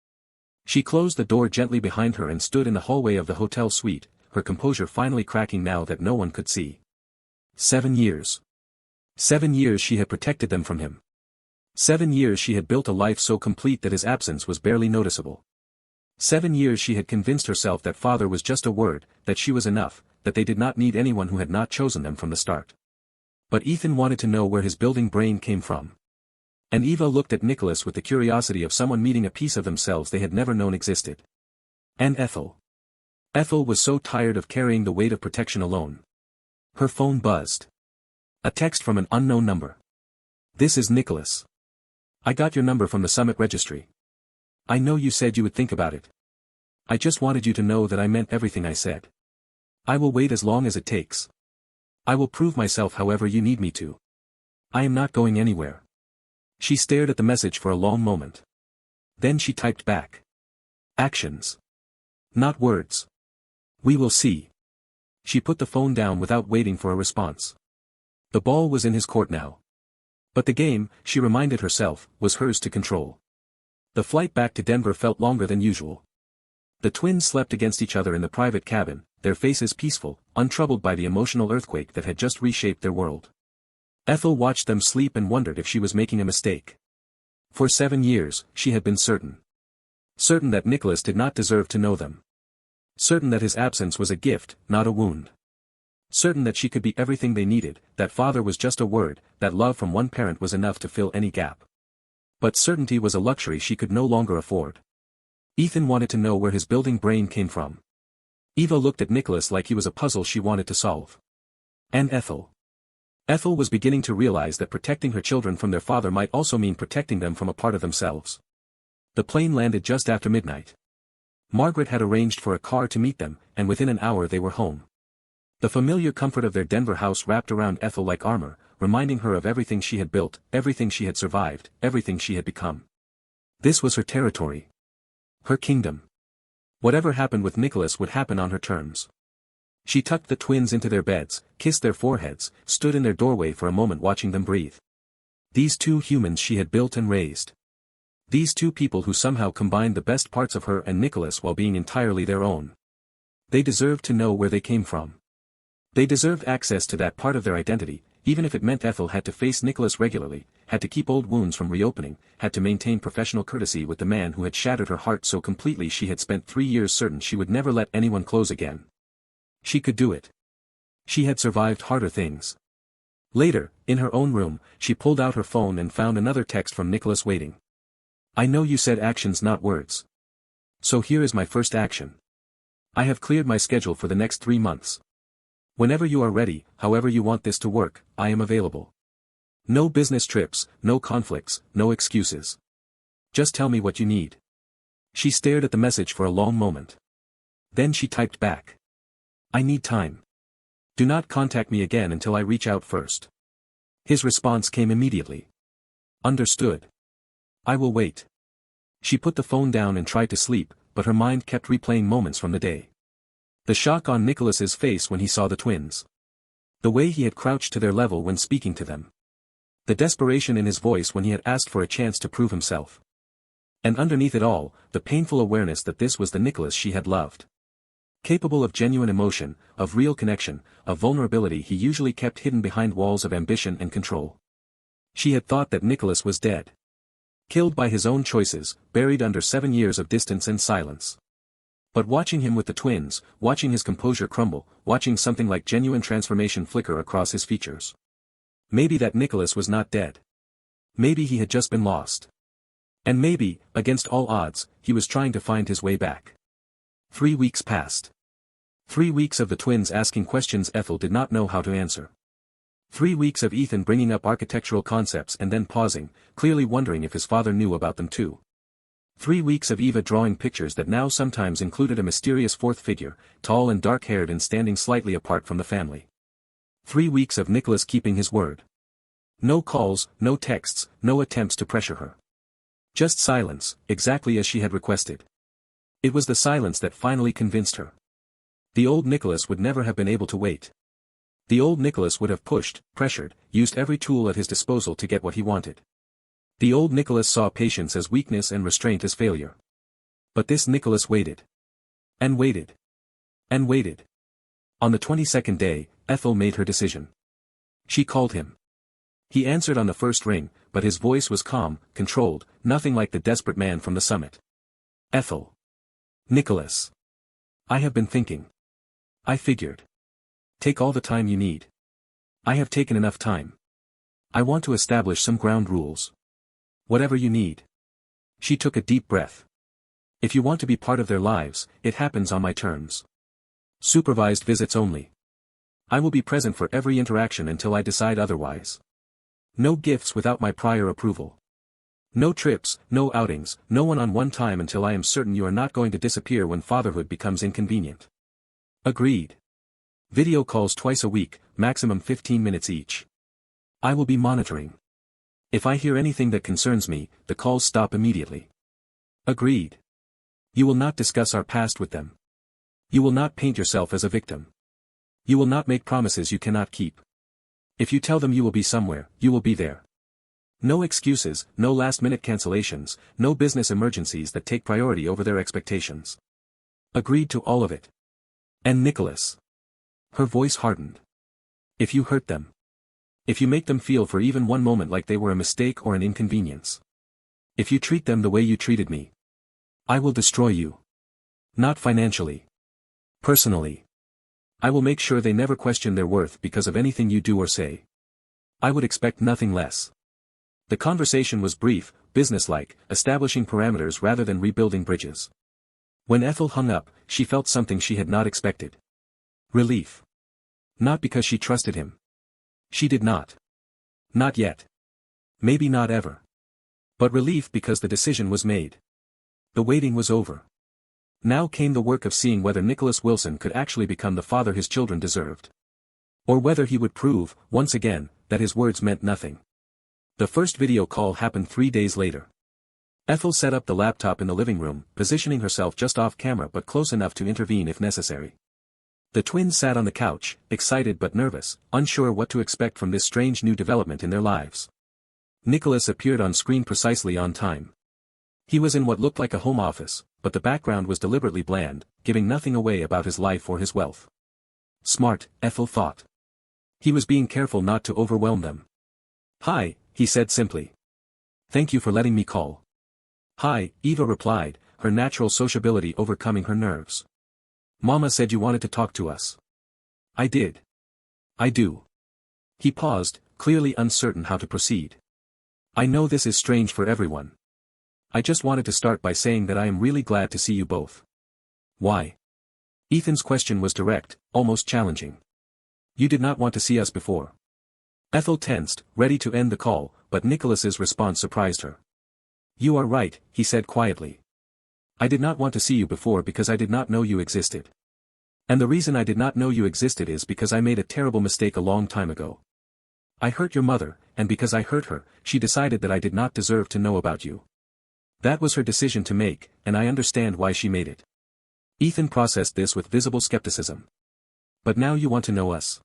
She closed the door gently behind her and stood in the hallway of the hotel suite, her composure finally cracking now that no one could see. 7 years. 7 years she had protected them from him. 7 years she had built a life so complete that his absence was barely noticeable. 7 years she had convinced herself that father was just a word, that she was enough, that they did not need anyone who had not chosen them from the start. But Ethan wanted to know where his building brain came from. And Eva looked at Nicholas with the curiosity of someone meeting a piece of themselves they had never known existed. And Ethel. Ethel was so tired of carrying the weight of protection alone. Her phone buzzed. A text from an unknown number. This is Nicholas. I got your number from the summit registry. I know you said you would think about it. I just wanted you to know that I meant everything I said. I will wait as long as it takes. I will prove myself however you need me to. I am not going anywhere. She stared at the message for a long moment. Then she typed back. Actions. Not words. We will see. She put the phone down without waiting for a response. The ball was in his court now. But the game, she reminded herself, was hers to control. The flight back to Denver felt longer than usual. The twins slept against each other in the private cabin, their faces peaceful, untroubled by the emotional earthquake that had just reshaped their world. Ethel watched them sleep and wondered if she was making a mistake. For 7 years, she had been certain. Certain that Nicholas did not deserve to know them. Certain that his absence was a gift, not a wound. Certain that she could be everything they needed, that father was just a word, that love from one parent was enough to fill any gap. But certainty was a luxury she could no longer afford. Ethan wanted to know where his building brain came from. Eva looked at Nicholas like he was a puzzle she wanted to solve. And Ethel. Ethel was beginning to realize that protecting her children from their father might also mean protecting them from a part of themselves. The plane landed just after midnight. Margaret had arranged for a car to meet them, and within an hour they were home. The familiar comfort of their Denver house wrapped around Ethel like armor, reminding her of everything she had built, everything she had survived, everything she had become. This was her territory. Her kingdom. Whatever happened with Nicholas would happen on her terms. She tucked the twins into their beds, kissed their foreheads, stood in their doorway for a moment watching them breathe. These two humans she had built and raised. These two people who somehow combined the best parts of her and Nicholas while being entirely their own. They deserved to know where they came from. They deserved access to that part of their identity, even if it meant Ethel had to face Nicholas regularly, had to keep old wounds from reopening, had to maintain professional courtesy with the man who had shattered her heart so completely she had spent 3 years certain she would never let anyone close again. She could do it. She had survived harder things. Later, in her own room, she pulled out her phone and found another text from Nicholas waiting. I know you said actions not words. So here is my first action. I have cleared my schedule for the next 3 months. Whenever you are ready, however you want this to work, I am available. No business trips, no conflicts, no excuses. Just tell me what you need. She stared at the message for a long moment. Then she typed back. I need time. Do not contact me again until I reach out first. His response came immediately. Understood. I will wait. She put the phone down and tried to sleep, but her mind kept replaying moments from the day. The shock on Nicholas's face when he saw the twins. The way he had crouched to their level when speaking to them. The desperation in his voice when he had asked for a chance to prove himself. And underneath it all, the painful awareness that this was the Nicholas she had loved. Capable of genuine emotion, of real connection, of vulnerability he usually kept hidden behind walls of ambition and control. She had thought that Nicholas was dead. Killed by his own choices, buried under 7 years of distance and silence. But watching him with the twins, watching his composure crumble, watching something like genuine transformation flicker across his features. Maybe that Nicholas was not dead. Maybe he had just been lost. And maybe, against all odds, he was trying to find his way back. 3 weeks passed. 3 weeks of the twins asking questions Ethel did not know how to answer. 3 weeks of Ethan bringing up architectural concepts and then pausing, clearly wondering if his father knew about them too. 3 weeks of Eva drawing pictures that now sometimes included a mysterious fourth figure, tall and dark-haired and standing slightly apart from the family. 3 weeks of Nicholas keeping his word. No calls, no texts, no attempts to pressure her. Just silence, exactly as she had requested. It was the silence that finally convinced her. The old Nicholas would never have been able to wait. The old Nicholas would have pushed, pressured, used every tool at his disposal to get what he wanted. The old Nicholas saw patience as weakness and restraint as failure. But this Nicholas waited. And waited. And waited. On the 22nd day, Ethel made her decision. She called him. He answered on the first ring, but his voice was calm, controlled, nothing like the desperate man from the summit. Ethel. Nicholas. I have been thinking. I figured. Take all the time you need. I have taken enough time. I want to establish some ground rules. Whatever you need. She took a deep breath. If you want to be part of their lives, it happens on my terms. Supervised visits only. I will be present for every interaction until I decide otherwise. No gifts without my prior approval. No trips, no outings, no one-on-one time until I am certain you are not going to disappear when fatherhood becomes inconvenient. Agreed. Video calls twice a week, maximum 15 minutes each. I will be monitoring. If I hear anything that concerns me, the calls stop immediately. Agreed. You will not discuss our past with them. You will not paint yourself as a victim. You will not make promises you cannot keep. If you tell them you will be somewhere, you will be there. No excuses, no last-minute cancellations, no business emergencies that take priority over their expectations. Agreed to all of it. And Nicholas. Her voice hardened. If you hurt them. If you make them feel for even one moment like they were a mistake or an inconvenience. If you treat them the way you treated me. I will destroy you. Not financially. Personally. I will make sure they never question their worth because of anything you do or say. I would expect nothing less. The conversation was brief, businesslike, establishing parameters rather than rebuilding bridges. When Ethel hung up, she felt something she had not expected. Relief. Not because she trusted him. She did not. Not yet. Maybe not ever. But relief because the decision was made. The waiting was over. Now came the work of seeing whether Nicholas Wilson could actually become the father his children deserved. Or whether he would prove, once again, that his words meant nothing. The first video call happened 3 days later. Ethel set up the laptop in the living room, positioning herself just off camera but close enough to intervene if necessary. The twins sat on the couch, excited but nervous, unsure what to expect from this strange new development in their lives. Nicholas appeared on screen precisely on time. He was in what looked like a home office, but the background was deliberately bland, giving nothing away about his life or his wealth. Smart, Ethel thought. He was being careful not to overwhelm them. "Hi," he said simply. "Thank you for letting me call." "Hi," Eva replied, her natural sociability overcoming her nerves. "Mama said you wanted to talk to us." "I did. I do." He paused, clearly uncertain how to proceed. "I know this is strange for everyone. I just wanted to start by saying that I am really glad to see you both." "Why?" Ethan's question was direct, almost challenging. "You did not want to see us before." Ethel tensed, ready to end the call, but Nicholas's response surprised her. "You are right," he said quietly. "I did not want to see you before because I did not know you existed. And the reason I did not know you existed is because I made a terrible mistake a long time ago. I hurt your mother, and because I hurt her, she decided that I did not deserve to know about you. That was her decision to make, and I understand why she made it." Ethan processed this with visible skepticism. "But now you want to know us?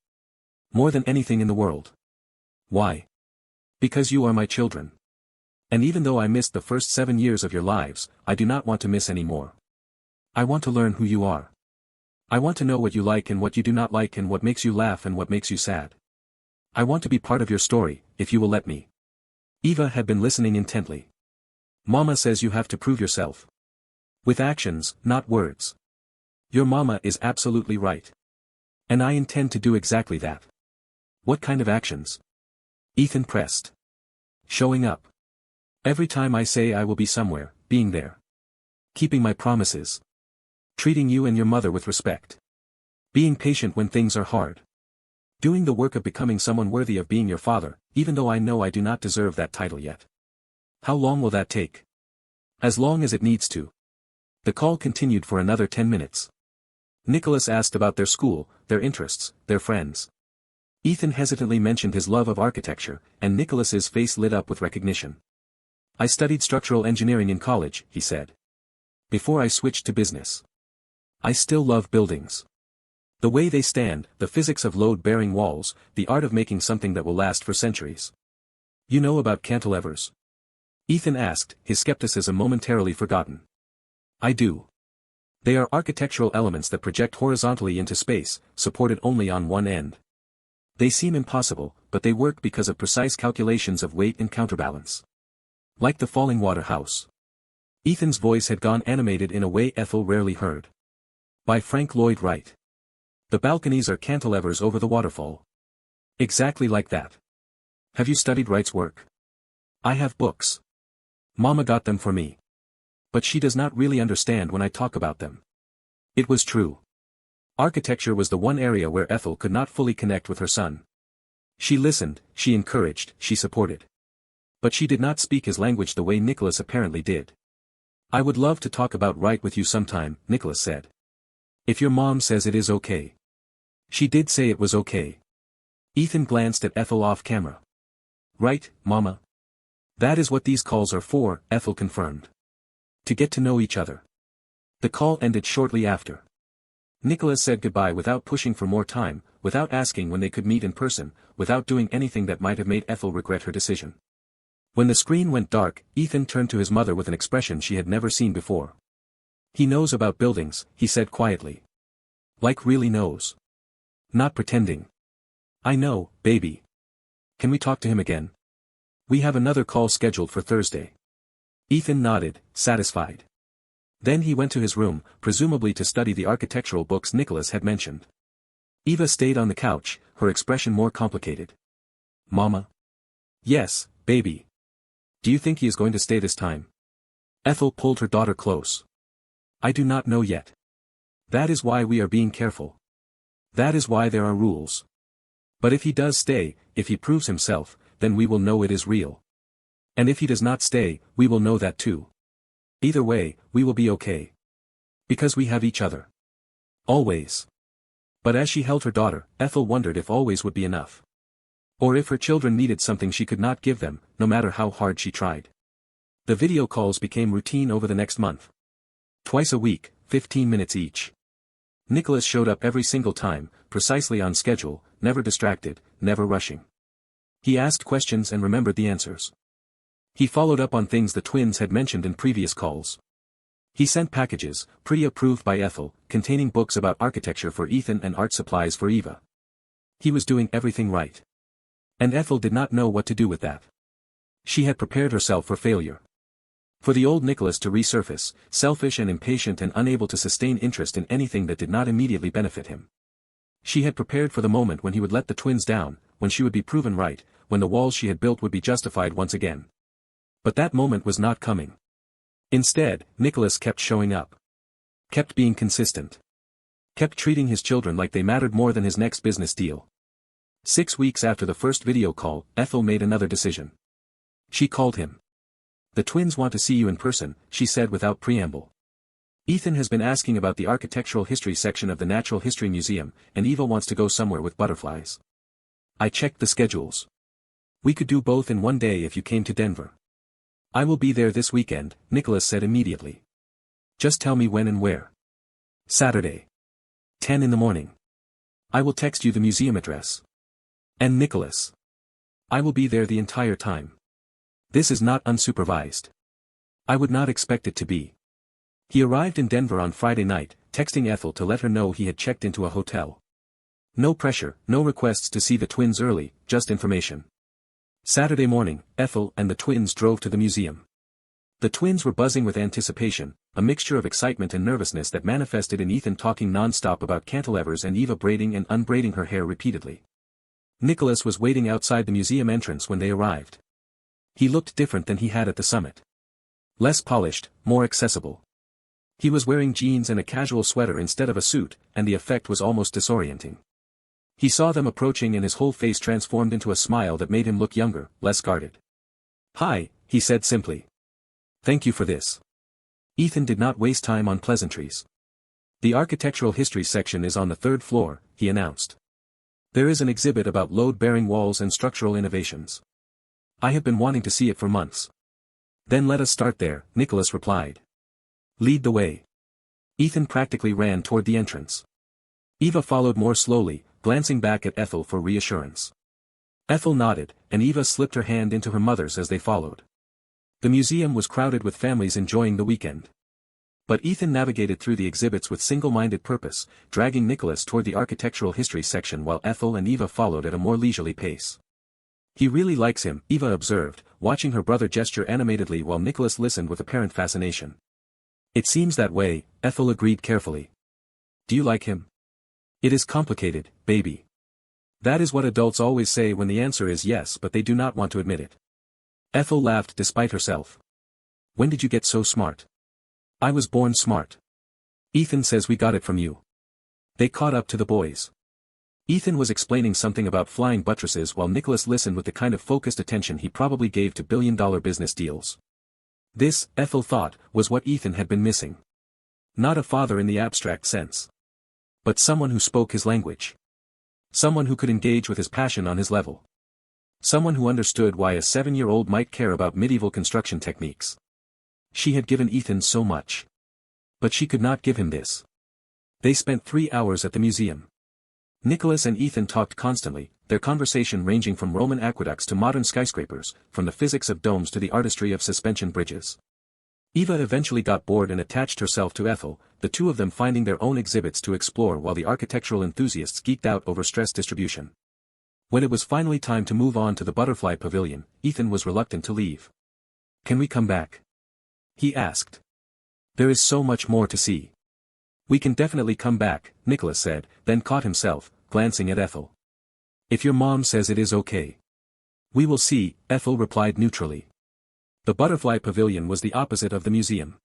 More than anything in the world. Why?" "Because you are my children. And even though I missed the first 7 years of your lives, I do not want to miss any more. I want to learn who you are. I want to know what you like and what you do not like and what makes you laugh and what makes you sad. I want to be part of your story, if you will let me." Eva had been listening intently. "Mama says you have to prove yourself. With actions, not words. Your mama is absolutely right. And I intend to do exactly that." "What kind of actions?" Ethan pressed. "Showing up. Every time I say I will be somewhere, being there. Keeping my promises. Treating you and your mother with respect. Being patient when things are hard. Doing the work of becoming someone worthy of being your father, even though I know I do not deserve that title yet." "How long will that take?" "As long as it needs to." The call continued for another 10 minutes. Nicholas asked about their school, their interests, their friends. Ethan hesitantly mentioned his love of architecture, and Nicholas's face lit up with recognition. "I studied structural engineering in college," he said. "Before I switched to business. I still love buildings. The way they stand, the physics of load-bearing walls, the art of making something that will last for centuries." "You know about cantilevers?" Ethan asked, his skepticism momentarily forgotten. "I do. They are architectural elements that project horizontally into space, supported only on one end. They seem impossible, but they work because of precise calculations of weight and counterbalance. Like the falling water house." Ethan's voice had gone animated in a way Ethel rarely heard. "By Frank Lloyd Wright. The balconies are cantilevers over the waterfall. Exactly like that. Have you studied Wright's work?" "I have books. Mama got them for me. But she does not really understand when I talk about them." It was true. Architecture was the one area where Ethel could not fully connect with her son. She listened, she encouraged, she supported. But she did not speak his language the way Nicholas apparently did. "I would love to talk about Wright with you sometime," Nicholas said. "If your mom says it is okay." She did say it was okay. Ethan glanced at Ethel off camera. "Right, Mama? That is what these calls are for," Ethel confirmed. "To get to know each other." The call ended shortly after. Nicholas said goodbye without pushing for more time, without asking when they could meet in person, without doing anything that might have made Ethel regret her decision. When the screen went dark, Ethan turned to his mother with an expression she had never seen before. "He knows about buildings," he said quietly. "Like really knows. Not pretending." "I know, baby. Can we talk to him again?" "We have another call scheduled for Thursday." Ethan nodded, satisfied. Then he went to his room, presumably to study the architectural books Nicholas had mentioned. Eva stayed on the couch, her expression more complicated. "Mama?" "Yes, baby. Do you think he is going to stay this time?" Ethel pulled her daughter close. "I do not know yet. That is why we are being careful. That is why there are rules. But if he does stay, if he proves himself, then we will know it is real. And if he does not stay, we will know that too. Either way, we will be okay." Because we have each other. Always. But as she held her daughter, Ethel wondered if always would be enough. Or if her children needed something she could not give them, no matter how hard she tried. The video calls became routine over the next month. Twice a week, 15 minutes each. Nicholas showed up every single time, precisely on schedule, never distracted, never rushing. He asked questions and remembered the answers. He followed up on things the twins had mentioned in previous calls. He sent packages, pre-approved by Ethel, containing books about architecture for Ethan and art supplies for Eva. He was doing everything right. And Ethel did not know what to do with that. She had prepared herself for failure. For the old Nicholas to resurface, selfish and impatient and unable to sustain interest in anything that did not immediately benefit him. She had prepared for the moment when he would let the twins down, when she would be proven right, when the walls she had built would be justified once again. But that moment was not coming. Instead, Nicholas kept showing up. Kept being consistent. Kept treating his children like they mattered more than his next business deal. 6 weeks after the first video call, Ethel made another decision. She called him. "The twins want to see you in person," she said without preamble. "Ethan has been asking about the architectural history section of the Natural History Museum, and Eva wants to go somewhere with butterflies. I checked the schedules. We could do both in one day if you came to Denver." "I will be there this weekend," Nicholas said immediately. "Just tell me when and where." "Saturday. 10 in the morning. I will text you the museum address." "And Nicholas. I will be there the entire time. This is not unsupervised. I would not expect it to be." He arrived in Denver on Friday night, texting Ethel to let her know he had checked into a hotel. No pressure, no requests to see the twins early, just information. Saturday morning, Ethel and the twins drove to the museum. The twins were buzzing with anticipation, a mixture of excitement and nervousness that manifested in Ethan talking non-stop about cantilevers and Eva braiding and unbraiding her hair repeatedly. Nicholas was waiting outside the museum entrance when they arrived. He looked different than he had at the summit. Less polished, more accessible. He was wearing jeans and a casual sweater instead of a suit, and the effect was almost disorienting. He saw them approaching and his whole face transformed into a smile that made him look younger, less guarded. "Hi," he said simply. "Thank you for this." Ethan did not waste time on pleasantries. "The architectural history section is on the 3rd floor," he announced. "There is an exhibit about load-bearing walls and structural innovations. I have been wanting to see it for months." "Then let us start there," Nicholas replied. "Lead the way." Ethan practically ran toward the entrance. Eva followed more slowly, glancing back at Ethel for reassurance. Ethel nodded, and Eva slipped her hand into her mother's as they followed. The museum was crowded with families enjoying the weekend. But Ethan navigated through the exhibits with single-minded purpose, dragging Nicholas toward the architectural history section while Ethel and Eva followed at a more leisurely pace. "He really likes him," Eva observed, watching her brother gesture animatedly while Nicholas listened with apparent fascination. "It seems that way," Ethel agreed carefully. "Do you like him?" "It is complicated, baby." That is what adults always say when the answer is yes, but they do not want to admit it. Ethel laughed despite herself. "When did you get so smart?" "I was born smart. Ethan says we got it from you." They caught up to the boys. Ethan was explaining something about flying buttresses while Nicholas listened with the kind of focused attention he probably gave to billion-dollar business deals. This, Ethel thought, was what Ethan had been missing. Not a father in the abstract sense. But someone who spoke his language. Someone who could engage with his passion on his level. Someone who understood why a 7-year-old might care about medieval construction techniques. She had given Ethan so much. But she could not give him this. They spent 3 hours at the museum. Nicholas and Ethan talked constantly, their conversation ranging from Roman aqueducts to modern skyscrapers, from the physics of domes to the artistry of suspension bridges. Eva eventually got bored and attached herself to Ethel, the two of them finding their own exhibits to explore while the architectural enthusiasts geeked out over stress distribution. When it was finally time to move on to the butterfly pavilion, Ethan was reluctant to leave. "Can we come back?" he asked. "There is so much more to see." "We can definitely come back," Nicholas said, then caught himself, glancing at Ethel. "If your mom says it is okay." "We will see," Ethel replied neutrally. The butterfly pavilion was the opposite of the museum.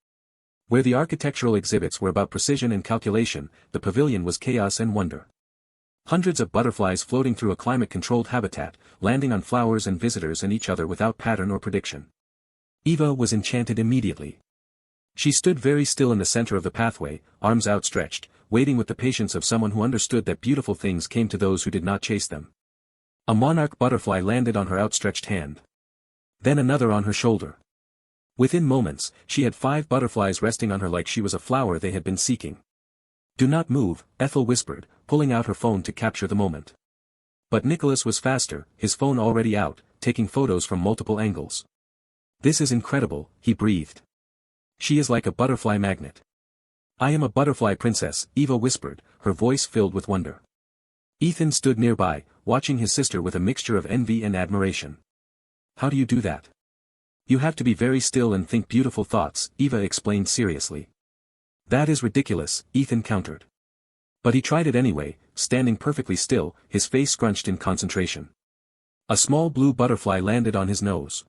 Where the architectural exhibits were about precision and calculation, the pavilion was chaos and wonder. Hundreds of butterflies floating through a climate-controlled habitat, landing on flowers and visitors and each other without pattern or prediction. Eva was enchanted immediately. She stood very still in the center of the pathway, arms outstretched, waiting with the patience of someone who understood that beautiful things came to those who did not chase them. A monarch butterfly landed on her outstretched hand. Then another on her shoulder. Within moments, she had 5 butterflies resting on her like she was a flower they had been seeking. "Do not move," Ethel whispered, pulling out her phone to capture the moment. But Nicholas was faster, his phone already out, taking photos from multiple angles. "This is incredible," he breathed. "She is like a butterfly magnet." "I am a butterfly princess," Eva whispered, her voice filled with wonder. Ethan stood nearby, watching his sister with a mixture of envy and admiration. "How do you do that?" "You have to be very still and think beautiful thoughts," Eva explained seriously. "That is ridiculous," Ethan countered. But he tried it anyway, standing perfectly still, his face scrunched in concentration. A small blue butterfly landed on his nose.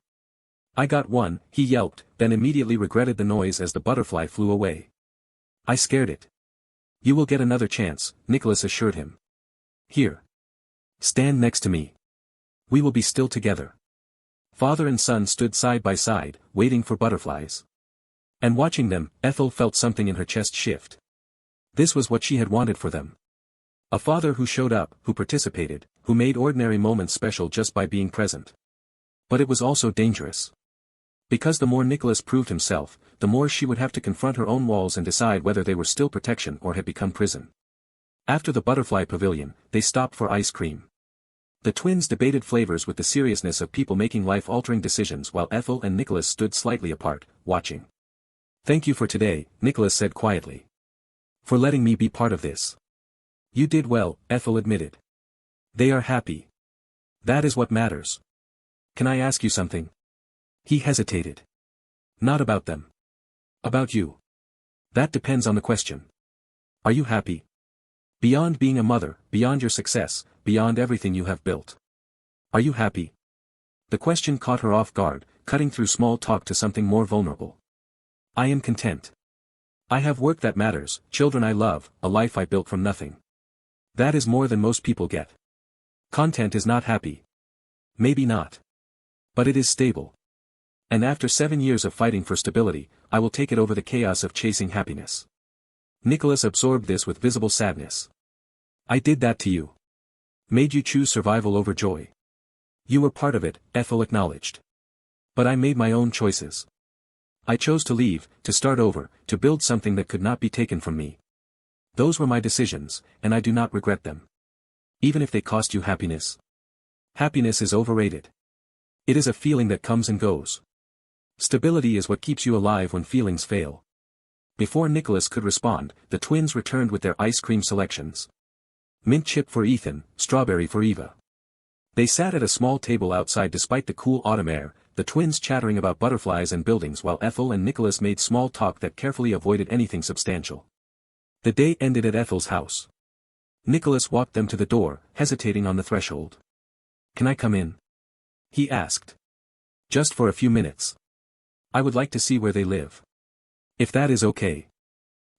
"I got one," he yelped, then immediately regretted the noise as the butterfly flew away. "I scared it." "You will get another chance," Nicholas assured him. "Here. Stand next to me. We will be still together." Father and son stood side by side, waiting for butterflies. And watching them, Ethel felt something in her chest shift. This was what she had wanted for them. A father who showed up, who participated, who made ordinary moments special just by being present. But it was also dangerous. Because the more Nicholas proved himself, the more she would have to confront her own walls and decide whether they were still protection or had become prison. After the butterfly pavilion, they stopped for ice cream. The twins debated flavors with the seriousness of people making life-altering decisions while Ethel and Nicholas stood slightly apart, watching. "Thank you for today," Nicholas said quietly. "For letting me be part of this." "You did well," Ethel admitted. "They are happy. That is what matters." "Can I ask you something?" He hesitated. "Not about them. About you." "That depends on the question. Are you happy? Beyond being a mother, beyond your success, beyond everything you have built. Are you happy?" The question caught her off guard, cutting through small talk to something more vulnerable. "I am content. I have work that matters, children I love, a life I built from nothing. That is more than most people get. Content is not happy. Maybe not. But it is stable. And after 7 years of fighting for stability, I will take it over the chaos of chasing happiness." Nicholas absorbed this with visible sadness. "I did that to you. Made you choose survival over joy. You were part of it," Ethel acknowledged. "But I made my own choices. I chose to leave, to start over, to build something that could not be taken from me. Those were my decisions, and I do not regret them. Even if they cost you happiness. Happiness is overrated. It is a feeling that comes and goes. Stability is what keeps you alive when feelings fail." Before Nicholas could respond, the twins returned with their ice cream selections. Mint chip for Ethan, strawberry for Eva. They sat at a small table outside despite the cool autumn air, the twins chattering about butterflies and buildings while Ethel and Nicholas made small talk that carefully avoided anything substantial. The day ended at Ethel's house. Nicholas walked them to the door, hesitating on the threshold. "Can I come in?" he asked. "Just for a few minutes. I would like to see where they live. If that is okay."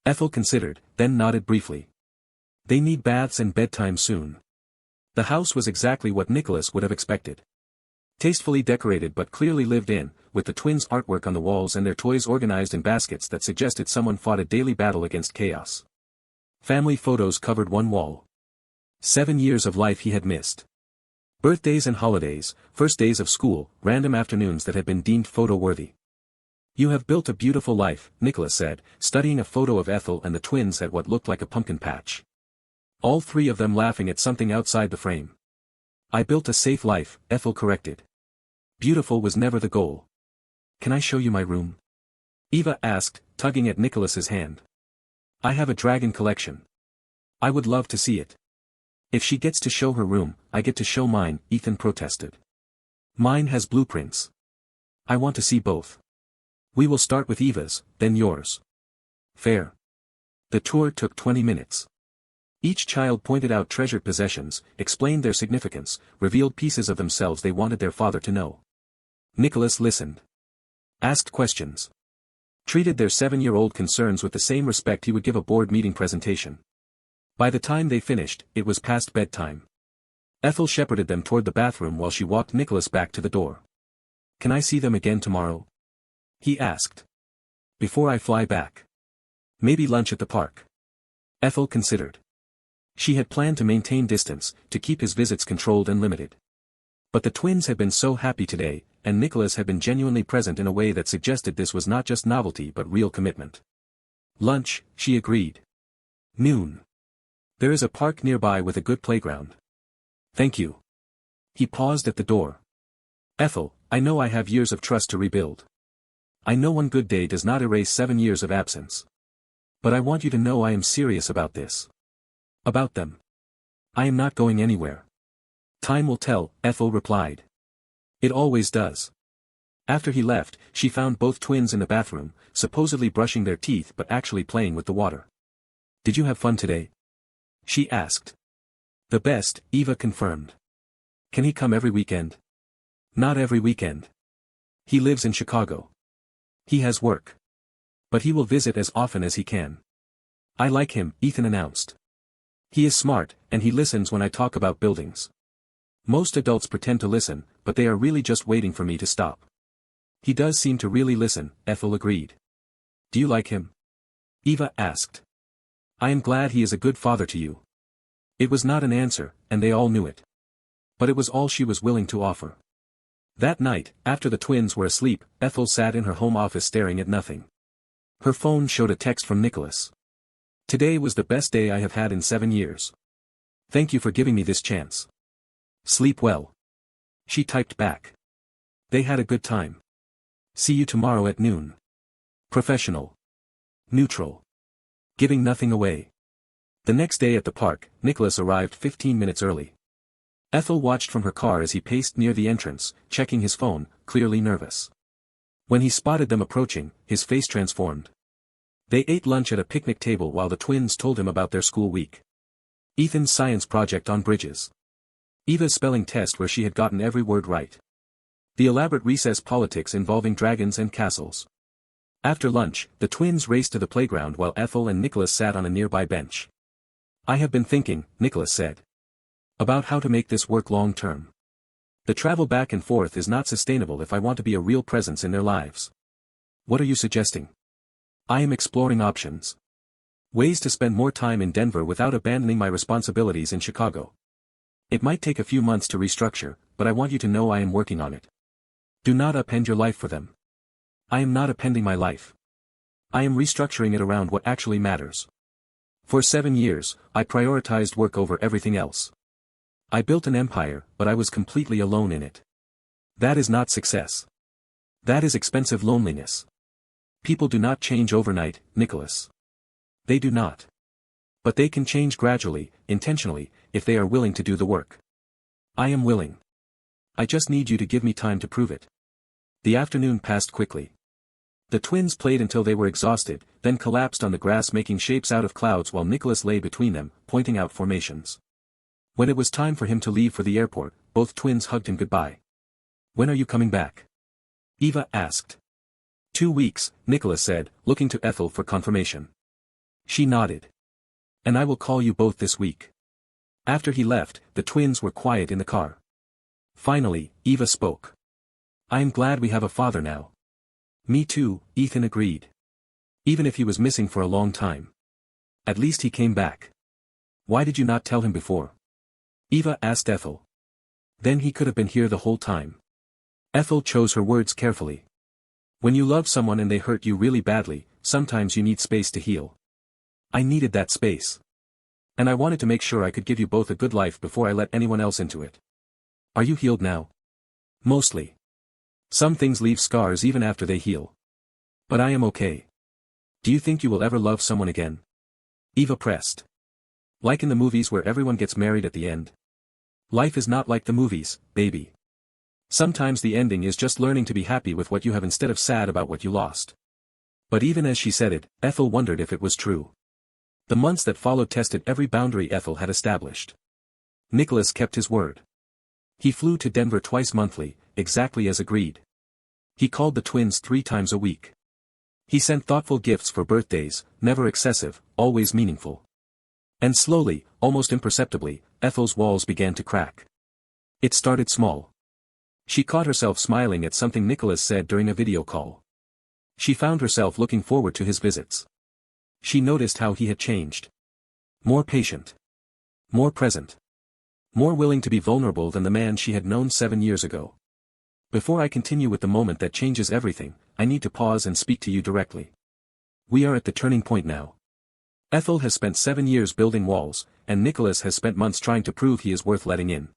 Ethel considered, then nodded briefly. "They need baths and bedtime soon." The house was exactly what Nicholas would have expected. Tastefully decorated but clearly lived in, with the twins' artwork on the walls and their toys organized in baskets that suggested someone fought a daily battle against chaos. Family photos covered one wall. 7 years of life he had missed. Birthdays and holidays, first days of school, random afternoons that had been deemed photo-worthy. "You have built a beautiful life," Nicholas said, studying a photo of Ethel and the twins at what looked like a pumpkin patch. All 3 of them laughing at something outside the frame. "I built a safe life," Ethel corrected. Beautiful was never the goal. "Can I show you my room?" Eva asked, tugging at Nicholas's hand. "I have a dragon collection. I would love to see it." "If she gets to show her room, I get to show mine," Ethan protested. "Mine has blueprints. I want to see both. We will start with Eva's, then yours." "Fair." The tour took 20 minutes. Each child pointed out treasured possessions, explained their significance, revealed pieces of themselves they wanted their father to know. Nicholas listened. Asked questions. Treated their 7-year-old concerns with the same respect he would give a board meeting presentation. By the time they finished, it was past bedtime. Ethel shepherded them toward the bathroom while she walked Nicholas back to the door. "Can I see them again tomorrow?" he asked. Before I fly back. Maybe lunch at the park. Ethel considered. She had planned to maintain distance, to keep his visits controlled and limited. But the twins had been so happy today, and Nicholas had been genuinely present in a way that suggested this was not just novelty but real commitment. Lunch, she agreed. Noon. There is a park nearby with a good playground. Thank you. He paused at the door. Ethel, I know I have years of trust to rebuild. I know one good day does not erase 7 years of absence. But I want you to know I am serious about this. About them. I am not going anywhere. Time will tell, Ethel replied. It always does. After he left, she found both twins in the bathroom, supposedly brushing their teeth but actually playing with the water. Did you have fun today? She asked. The best, Eva confirmed. Can he come every weekend? Not every weekend. He lives in Chicago. He has work. But he will visit as often as he can. I like him, Ethan announced. He is smart, and he listens when I talk about buildings. Most adults pretend to listen, but they are really just waiting for me to stop. He does seem to really listen, Ethel agreed. Do you like him? Eva asked. I am glad he is a good father to you. It was not an answer, and they all knew it. But it was all she was willing to offer. That night, after the twins were asleep, Ethel sat in her home office staring at nothing. Her phone showed a text from Nicholas. Today was the best day I have had in 7 years. Thank you for giving me this chance. Sleep well. She typed back. They had a good time. See you tomorrow at noon. Professional. Neutral. Giving nothing away. The next day at the park, Nicholas arrived 15 minutes early. Ethel watched from her car as he paced near the entrance, checking his phone, clearly nervous. When he spotted them approaching, his face transformed. They ate lunch at a picnic table while the twins told him about their school week. Ethan's science project on bridges. Eva's spelling test where she had gotten every word right. The elaborate recess politics involving dragons and castles. After lunch, the twins raced to the playground while Ethel and Nicholas sat on a nearby bench. I have been thinking, Nicholas said. About how to make this work long term. The travel back and forth is not sustainable if I want to be a real presence in their lives. What are you suggesting? I am exploring options. Ways to spend more time in Denver without abandoning my responsibilities in Chicago. It might take a few months to restructure, but I want you to know I am working on it. Do not upend your life for them. I am not appending my life. I am restructuring it around what actually matters. For 7 years, I prioritized work over everything else. I built an empire, but I was completely alone in it. That is not success. That is expensive loneliness. People do not change overnight, Nicholas. They do not. But they can change gradually, intentionally, if they are willing to do the work. I am willing. I just need you to give me time to prove it. The afternoon passed quickly. The twins played until they were exhausted, then collapsed on the grass making shapes out of clouds while Nicholas lay between them, pointing out formations. When it was time for him to leave for the airport, both twins hugged him goodbye. When are you coming back? Eva asked. 2 weeks, Nicholas said, looking to Ethel for confirmation. She nodded. And I will call you both this week. After he left, the twins were quiet in the car. Finally, Eva spoke. I am glad we have a father now. Me too, Ethan agreed. Even if he was missing for a long time. At least he came back. Why did you not tell him before? Eva asked Ethel. Then he could have been here the whole time. Ethel chose her words carefully. When you love someone and they hurt you really badly, sometimes you need space to heal. I needed that space. And I wanted to make sure I could give you both a good life before I let anyone else into it. Are you healed now? Mostly. Some things leave scars even after they heal. But I am okay. Do you think you will ever love someone again? Eva pressed. Like in the movies where everyone gets married at the end. Life is not like the movies, baby. Sometimes the ending is just learning to be happy with what you have instead of sad about what you lost. But even as she said it, Ethel wondered if it was true. The months that followed tested every boundary Ethel had established. Nicholas kept his word. He flew to Denver twice monthly, exactly as agreed. He called the twins 3 times a week. He sent thoughtful gifts for birthdays, never excessive, always meaningful. And slowly, almost imperceptibly, Ethel's walls began to crack. It started small. She caught herself smiling at something Nicholas said during a video call. She found herself looking forward to his visits. She noticed how he had changed. More patient. More present. More willing to be vulnerable than the man she had known 7 years ago. Before I continue with the moment that changes everything, I need to pause and speak to you directly. We are at the turning point now. Ethel has spent 7 years building walls, and Nicholas has spent months trying to prove he is worth letting in.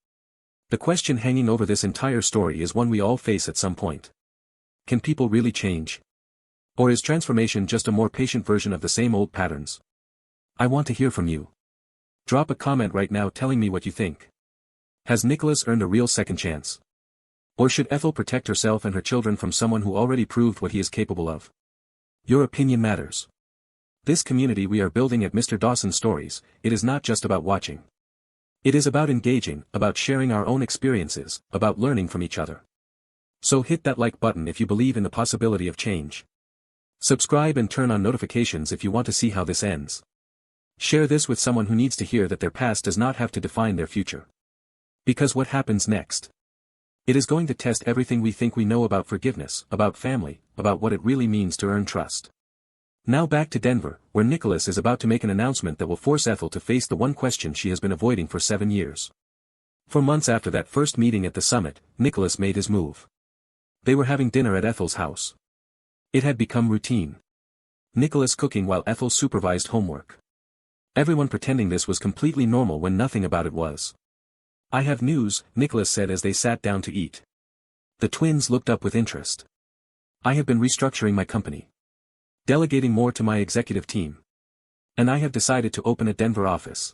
The question hanging over this entire story is one we all face at some point. Can people really change? Or is transformation just a more patient version of the same old patterns? I want to hear from you. Drop a comment right now telling me what you think. Has Nicholas earned a real second chance? Or should Ethel protect herself and her children from someone who already proved what he is capable of? Your opinion matters. This community we are building at Mr. Dawson's Stories, it is not just about watching. It is about engaging, about sharing our own experiences, about learning from each other. So hit that like button if you believe in the possibility of change. Subscribe and turn on notifications if you want to see how this ends. Share this with someone who needs to hear that their past does not have to define their future. Because what happens next? It is going to test everything we think we know about forgiveness, about family, about what it really means to earn trust. Now back to Denver, where Nicholas is about to make an announcement that will force Ethel to face the one question she has been avoiding for 7 years. For months after that first meeting at the summit, Nicholas made his move. They were having dinner at Ethel's house. It had become routine. Nicholas cooking while Ethel supervised homework. Everyone pretending this was completely normal when nothing about it was. I have news, Nicholas said as they sat down to eat. The twins looked up with interest. I have been restructuring my company. Delegating more to my executive team. And I have decided to open a Denver office.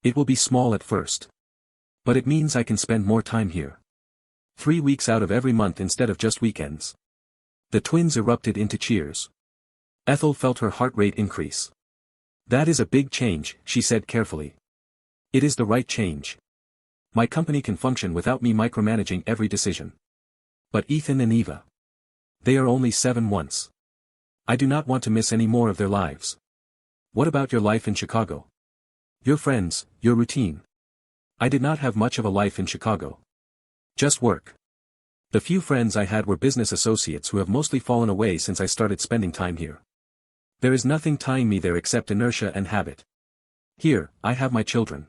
It will be small at first. But it means I can spend more time here. 3 weeks out of every month instead of just weekends. The twins erupted into cheers. Ethel felt her heart rate increase. That is a big change, she said carefully. It is the right change. My company can function without me micromanaging every decision. But Ethan and Eva. They are only 7 once. I do not want to miss any more of their lives. What about your life in Chicago? Your friends, your routine. I did not have much of a life in Chicago. Just work. The few friends I had were business associates who have mostly fallen away since I started spending time here. There is nothing tying me there except inertia and habit. Here, I have my children.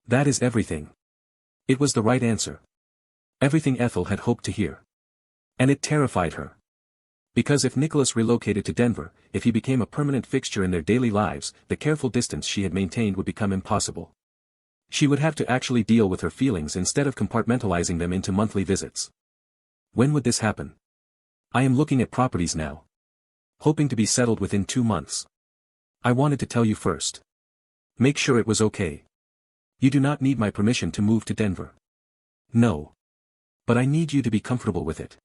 That is everything. It was the right answer. Everything Ethel had hoped to hear. And it terrified her. Because if Nicholas relocated to Denver, if he became a permanent fixture in their daily lives, the careful distance she had maintained would become impossible. She would have to actually deal with her feelings instead of compartmentalizing them into monthly visits. When would this happen? I am looking at properties now. Hoping to be settled within 2 months. I wanted to tell you first. Make sure it was okay. You do not need my permission to move to Denver. No. But I need you to be comfortable with it.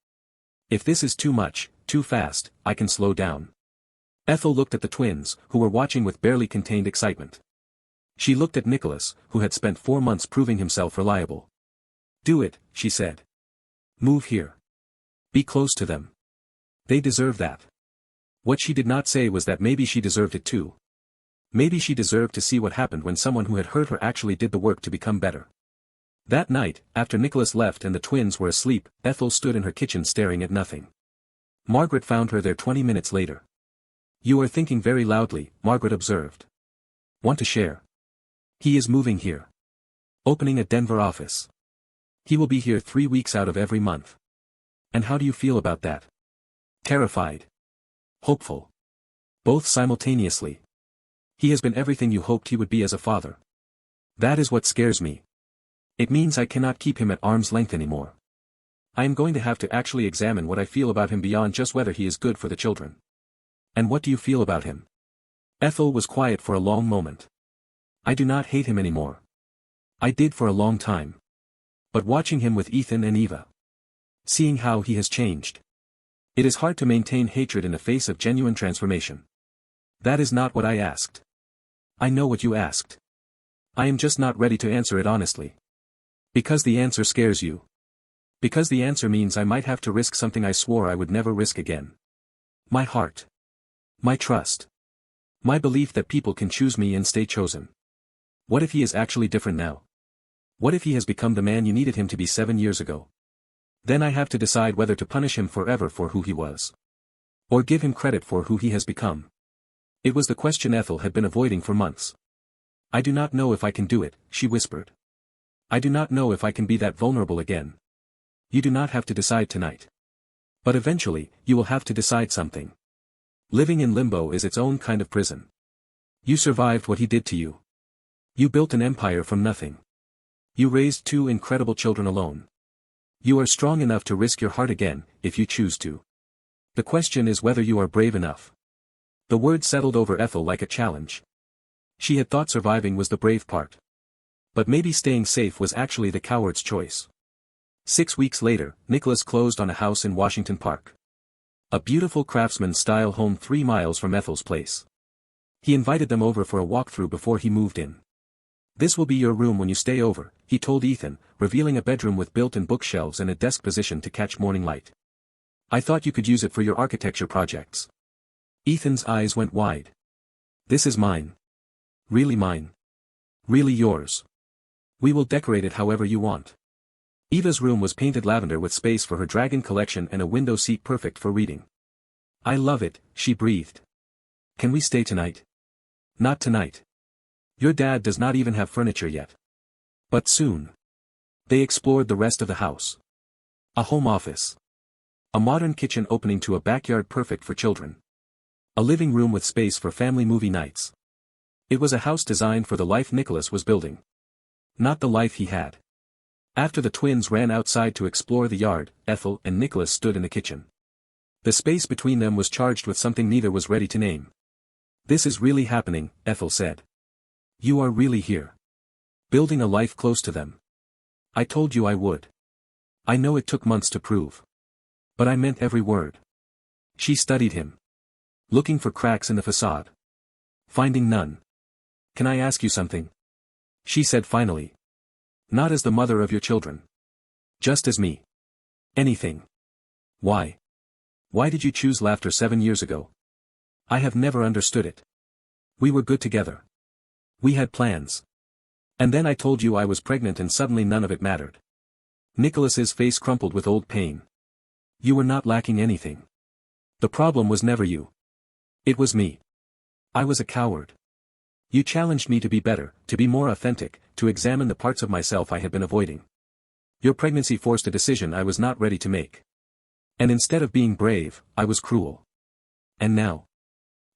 If this is too much, too fast, I can slow down. Ethel looked at the twins, who were watching with barely contained excitement. She looked at Nicholas, who had spent 4 months proving himself reliable. Do it, she said. Move here. Be close to them. They deserve that. What she did not say was that maybe she deserved it too. Maybe she deserved to see what happened when someone who had hurt her actually did the work to become better. That night, after Nicholas left and the twins were asleep, Ethel stood in her kitchen staring at nothing. Margaret found her there 20 minutes later. You are thinking very loudly, Margaret observed. Want to share? He is moving here. Opening a Denver office. He will be here 3 weeks out of every month. And how do you feel about that? Terrified. Hopeful. Both simultaneously. He has been everything you hoped he would be as a father. That is what scares me. It means I cannot keep him at arm's length anymore. I am going to have to actually examine what I feel about him beyond just whether he is good for the children. And what do you feel about him? Ethel was quiet for a long moment. I do not hate him anymore. I did for a long time. But watching him with Ethan and Eva. Seeing how he has changed. It is hard to maintain hatred in the face of genuine transformation. That is not what I asked. I know what you asked. I am just not ready to answer it honestly. Because the answer scares you. Because the answer means I might have to risk something I swore I would never risk again. My heart. My trust. My belief that people can choose me and stay chosen. What if he is actually different now? What if he has become the man you needed him to be 7 years ago? Then I have to decide whether to punish him forever for who he was. Or give him credit for who he has become? It was the question Ethel had been avoiding for months. I do not know if I can do it, she whispered. I do not know if I can be that vulnerable again. You do not have to decide tonight. But eventually, you will have to decide something. Living in limbo is its own kind of prison. You survived what he did to you. You built an empire from nothing. You raised 2 incredible children alone. You are strong enough to risk your heart again, if you choose to. The question is whether you are brave enough. The word settled over Ethel like a challenge. She had thought surviving was the brave part. But maybe staying safe was actually the coward's choice. 6 weeks later, Nicholas closed on a house in Washington Park. A beautiful craftsman-style home 3 miles from Ethel's place. He invited them over for a walkthrough before he moved in. This will be your room when you stay over, he told Ethan, revealing a bedroom with built-in bookshelves and a desk position to catch morning light. I thought you could use it for your architecture projects. Ethan's eyes went wide. This is mine. Really mine. Really yours. We will decorate it however you want. Eva's room was painted lavender with space for her dragon collection and a window seat perfect for reading. I love it, she breathed. Can we stay tonight? Not tonight. Your dad does not even have furniture yet. But soon. They explored the rest of the house. A home office. A modern kitchen opening to a backyard perfect for children. A living room with space for family movie nights. It was a house designed for the life Nicholas was building. Not the life he had. After the twins ran outside to explore the yard, Ethel and Nicholas stood in the kitchen. The space between them was charged with something neither was ready to name. This is really happening, Ethel said. You are really here. Building a life close to them. I told you I would. I know it took months to prove. But I meant every word. She studied him. Looking for cracks in the facade. Finding none. Can I ask you something? She said finally. Not as the mother of your children. Just as me. Anything. Why? Why did you choose laughter 7 years ago? I have never understood it. We were good together. We had plans. And then I told you I was pregnant and suddenly none of it mattered. Nicholas's face crumpled with old pain. You were not lacking anything. The problem was never you. It was me. I was a coward. You challenged me to be better, to be more authentic, to examine the parts of myself I had been avoiding. Your pregnancy forced a decision I was not ready to make. And instead of being brave, I was cruel. And now?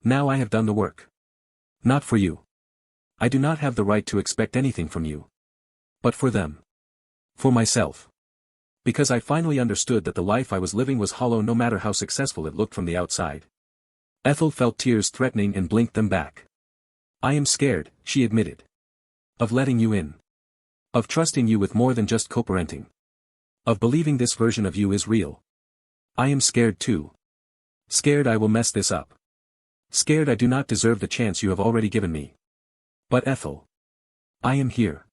Now I have done the work. Not for you. I do not have the right to expect anything from you. But for them. For myself. Because I finally understood that the life I was living was hollow no matter how successful it looked from the outside. Ethel felt tears threatening and blinked them back. I am scared, she admitted. Of letting you in. Of trusting you with more than just co-parenting. Of believing this version of you is real. I am scared too. Scared I will mess this up. Scared I do not deserve the chance you have already given me. But Ethel. I am here.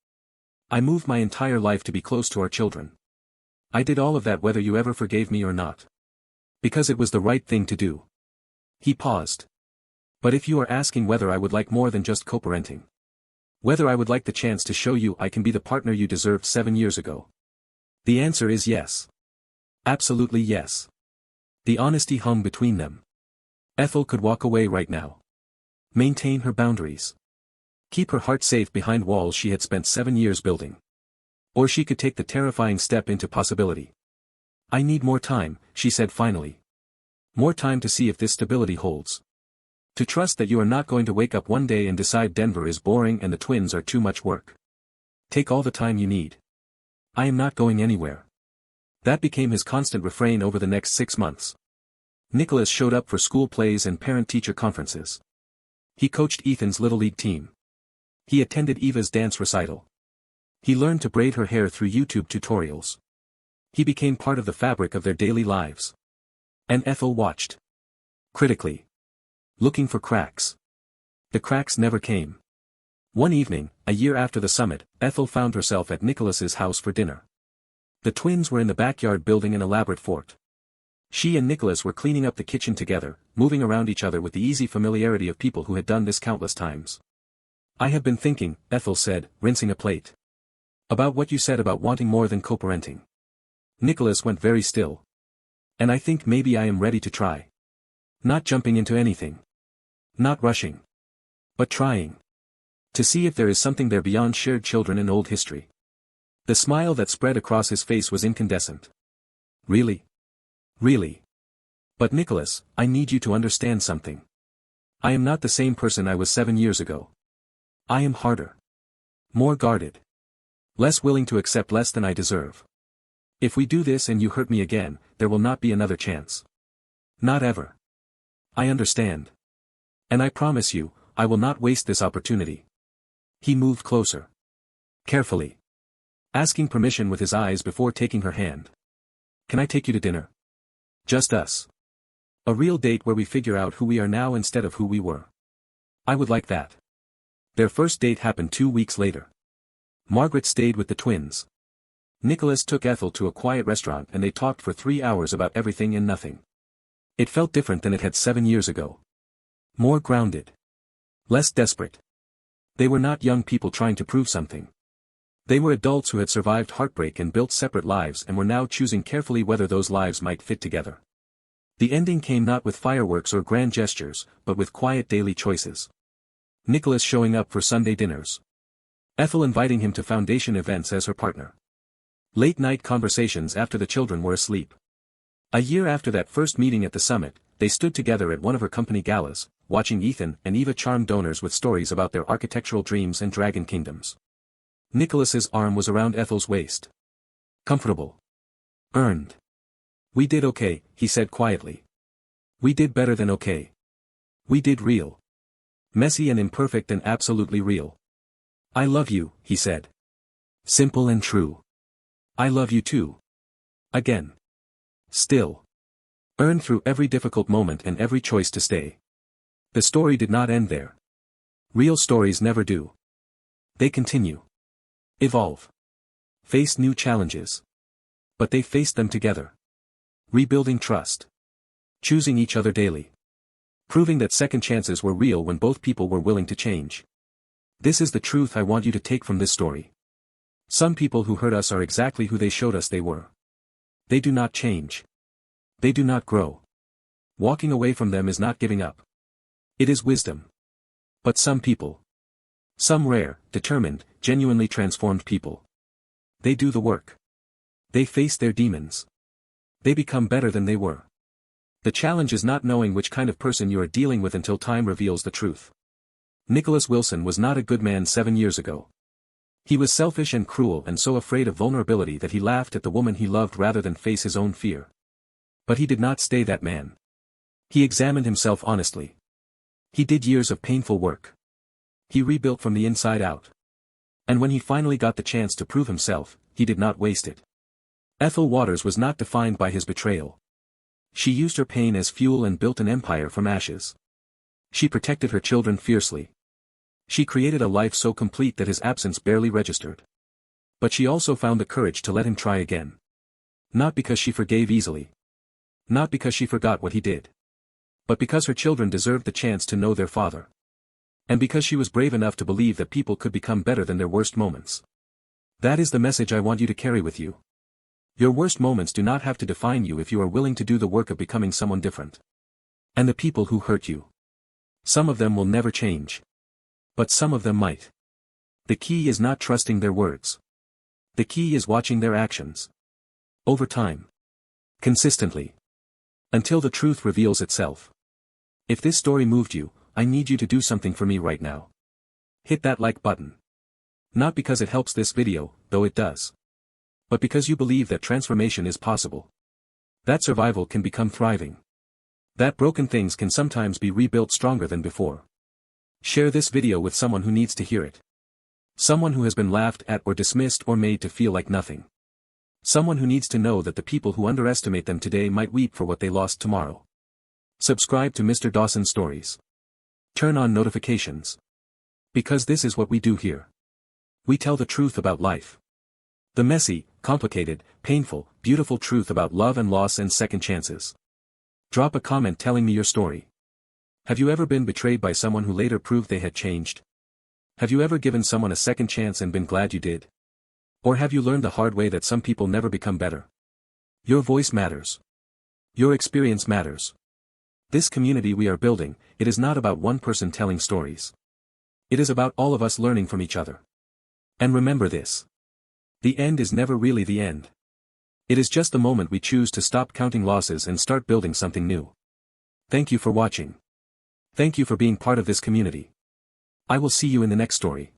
I moved my entire life to be close to our children. I did all of that whether you ever forgave me or not. Because it was the right thing to do. He paused. But if you are asking whether I would like more than just co-parenting. Whether I would like the chance to show you I can be the partner you deserved 7 years ago. The answer is yes. Absolutely yes. The honesty hung between them. Ethel could walk away right now. Maintain her boundaries. Keep her heart safe behind walls she had spent 7 years building. Or she could take the terrifying step into possibility. I need more time, she said finally. More time to see if this stability holds. To trust that you are not going to wake up one day and decide Denver is boring and the twins are too much work. Take all the time you need. I am not going anywhere. That became his constant refrain over the next 6 months. Nicholas showed up for school plays and parent-teacher conferences. He coached Ethan's Little League team. He attended Eva's dance recital. He learned to braid her hair through YouTube tutorials. He became part of the fabric of their daily lives. And Ethel watched. Critically. Looking for cracks. The cracks never came. One evening, a year after the summit, Ethel found herself at Nicholas's house for dinner. The twins were in the backyard building an elaborate fort. She and Nicholas were cleaning up the kitchen together, moving around each other with the easy familiarity of people who had done this countless times. I have been thinking, Ethel said, rinsing a plate. About what you said about wanting more than co-parenting. Nicholas went very still. And I think maybe I am ready to try. Not jumping into anything. Not rushing. But trying. To see if there is something there beyond shared children and old history. The smile that spread across his face was incandescent. Really? Really? But Nicholas, I need you to understand something. I am not the same person I was 7 years ago. I am harder. More guarded. Less willing to accept less than I deserve. If we do this and you hurt me again, there will not be another chance. Not ever. I understand. And I promise you, I will not waste this opportunity. He moved closer. Carefully. Asking permission with his eyes before taking her hand. Can I take you to dinner? Just us. A real date where we figure out who we are now instead of who we were. I would like that. Their first date happened 2 weeks later. Margaret stayed with the twins. Nicholas took Ethel to a quiet restaurant and they talked for 3 hours about everything and nothing. It felt different than it had 7 years ago. More grounded. Less desperate. They were not young people trying to prove something. They were adults who had survived heartbreak and built separate lives and were now choosing carefully whether those lives might fit together. The ending came not with fireworks or grand gestures, but with quiet daily choices. Nicholas showing up for Sunday dinners. Ethel inviting him to foundation events as her partner. Late-night conversations after the children were asleep. A year after that first meeting at the summit, they stood together at one of her company galas, watching Ethan and Eva charm donors with stories about their architectural dreams and dragon kingdoms. Nicholas's arm was around Ethel's waist. Comfortable. Earned. We did okay, he said quietly. We did better than okay. We did real. Messy and imperfect and absolutely real. I love you, he said. Simple and true. I love you too. Again. Still. Earned through every difficult moment and every choice to stay. The story did not end there. Real stories never do. They continue. Evolve. Face new challenges. But they faced them together. Rebuilding trust. Choosing each other daily. Proving that second chances were real when both people were willing to change. This is the truth I want you to take from this story. Some people who hurt us are exactly who they showed us they were. They do not change. They do not grow. Walking away from them is not giving up. It is wisdom. But some people. Some rare, determined, genuinely transformed people. They do the work. They face their demons. They become better than they were. The challenge is not knowing which kind of person you are dealing with until time reveals the truth. Nicholas Wilson was not a good man 7 years ago. He was selfish and cruel and so afraid of vulnerability that he laughed at the woman he loved rather than face his own fear. But he did not stay that man. He examined himself honestly. He did years of painful work. He rebuilt from the inside out. And when he finally got the chance to prove himself, he did not waste it. Ethel Waters was not defined by his betrayal. She used her pain as fuel and built an empire from ashes. She protected her children fiercely. She created a life so complete that his absence barely registered. But she also found the courage to let him try again. Not because she forgave easily. Not because she forgot what he did. But because her children deserved the chance to know their father. And because she was brave enough to believe that people could become better than their worst moments. That is the message I want you to carry with you. Your worst moments do not have to define you if you are willing to do the work of becoming someone different. And the people who hurt you. Some of them will never change. But some of them might. The key is not trusting their words. The key is watching their actions. Over time. Consistently. Until the truth reveals itself. If this story moved you, I need you to do something for me right now. Hit that like button. Not because it helps this video, though it does. But because you believe that transformation is possible. That survival can become thriving. That broken things can sometimes be rebuilt stronger than before. Share this video with someone who needs to hear it. Someone who has been laughed at or dismissed or made to feel like nothing. Someone who needs to know that the people who underestimate them today might weep for what they lost tomorrow. Subscribe to Mr. Dawson Stories. Turn on notifications. Because this is what we do here. We tell the truth about life. The messy, complicated, painful, beautiful truth about love and loss and second chances. Drop a comment telling me your story. Have you ever been betrayed by someone who later proved they had changed? Have you ever given someone a second chance and been glad you did? Or have you learned the hard way that some people never become better? Your voice matters. Your experience matters. This community we are building, it is not about one person telling stories. It is about all of us learning from each other. And remember this. The end is never really the end. It is just the moment we choose to stop counting losses and start building something new. Thank you for watching. Thank you for being part of this community. I will see you in the next story.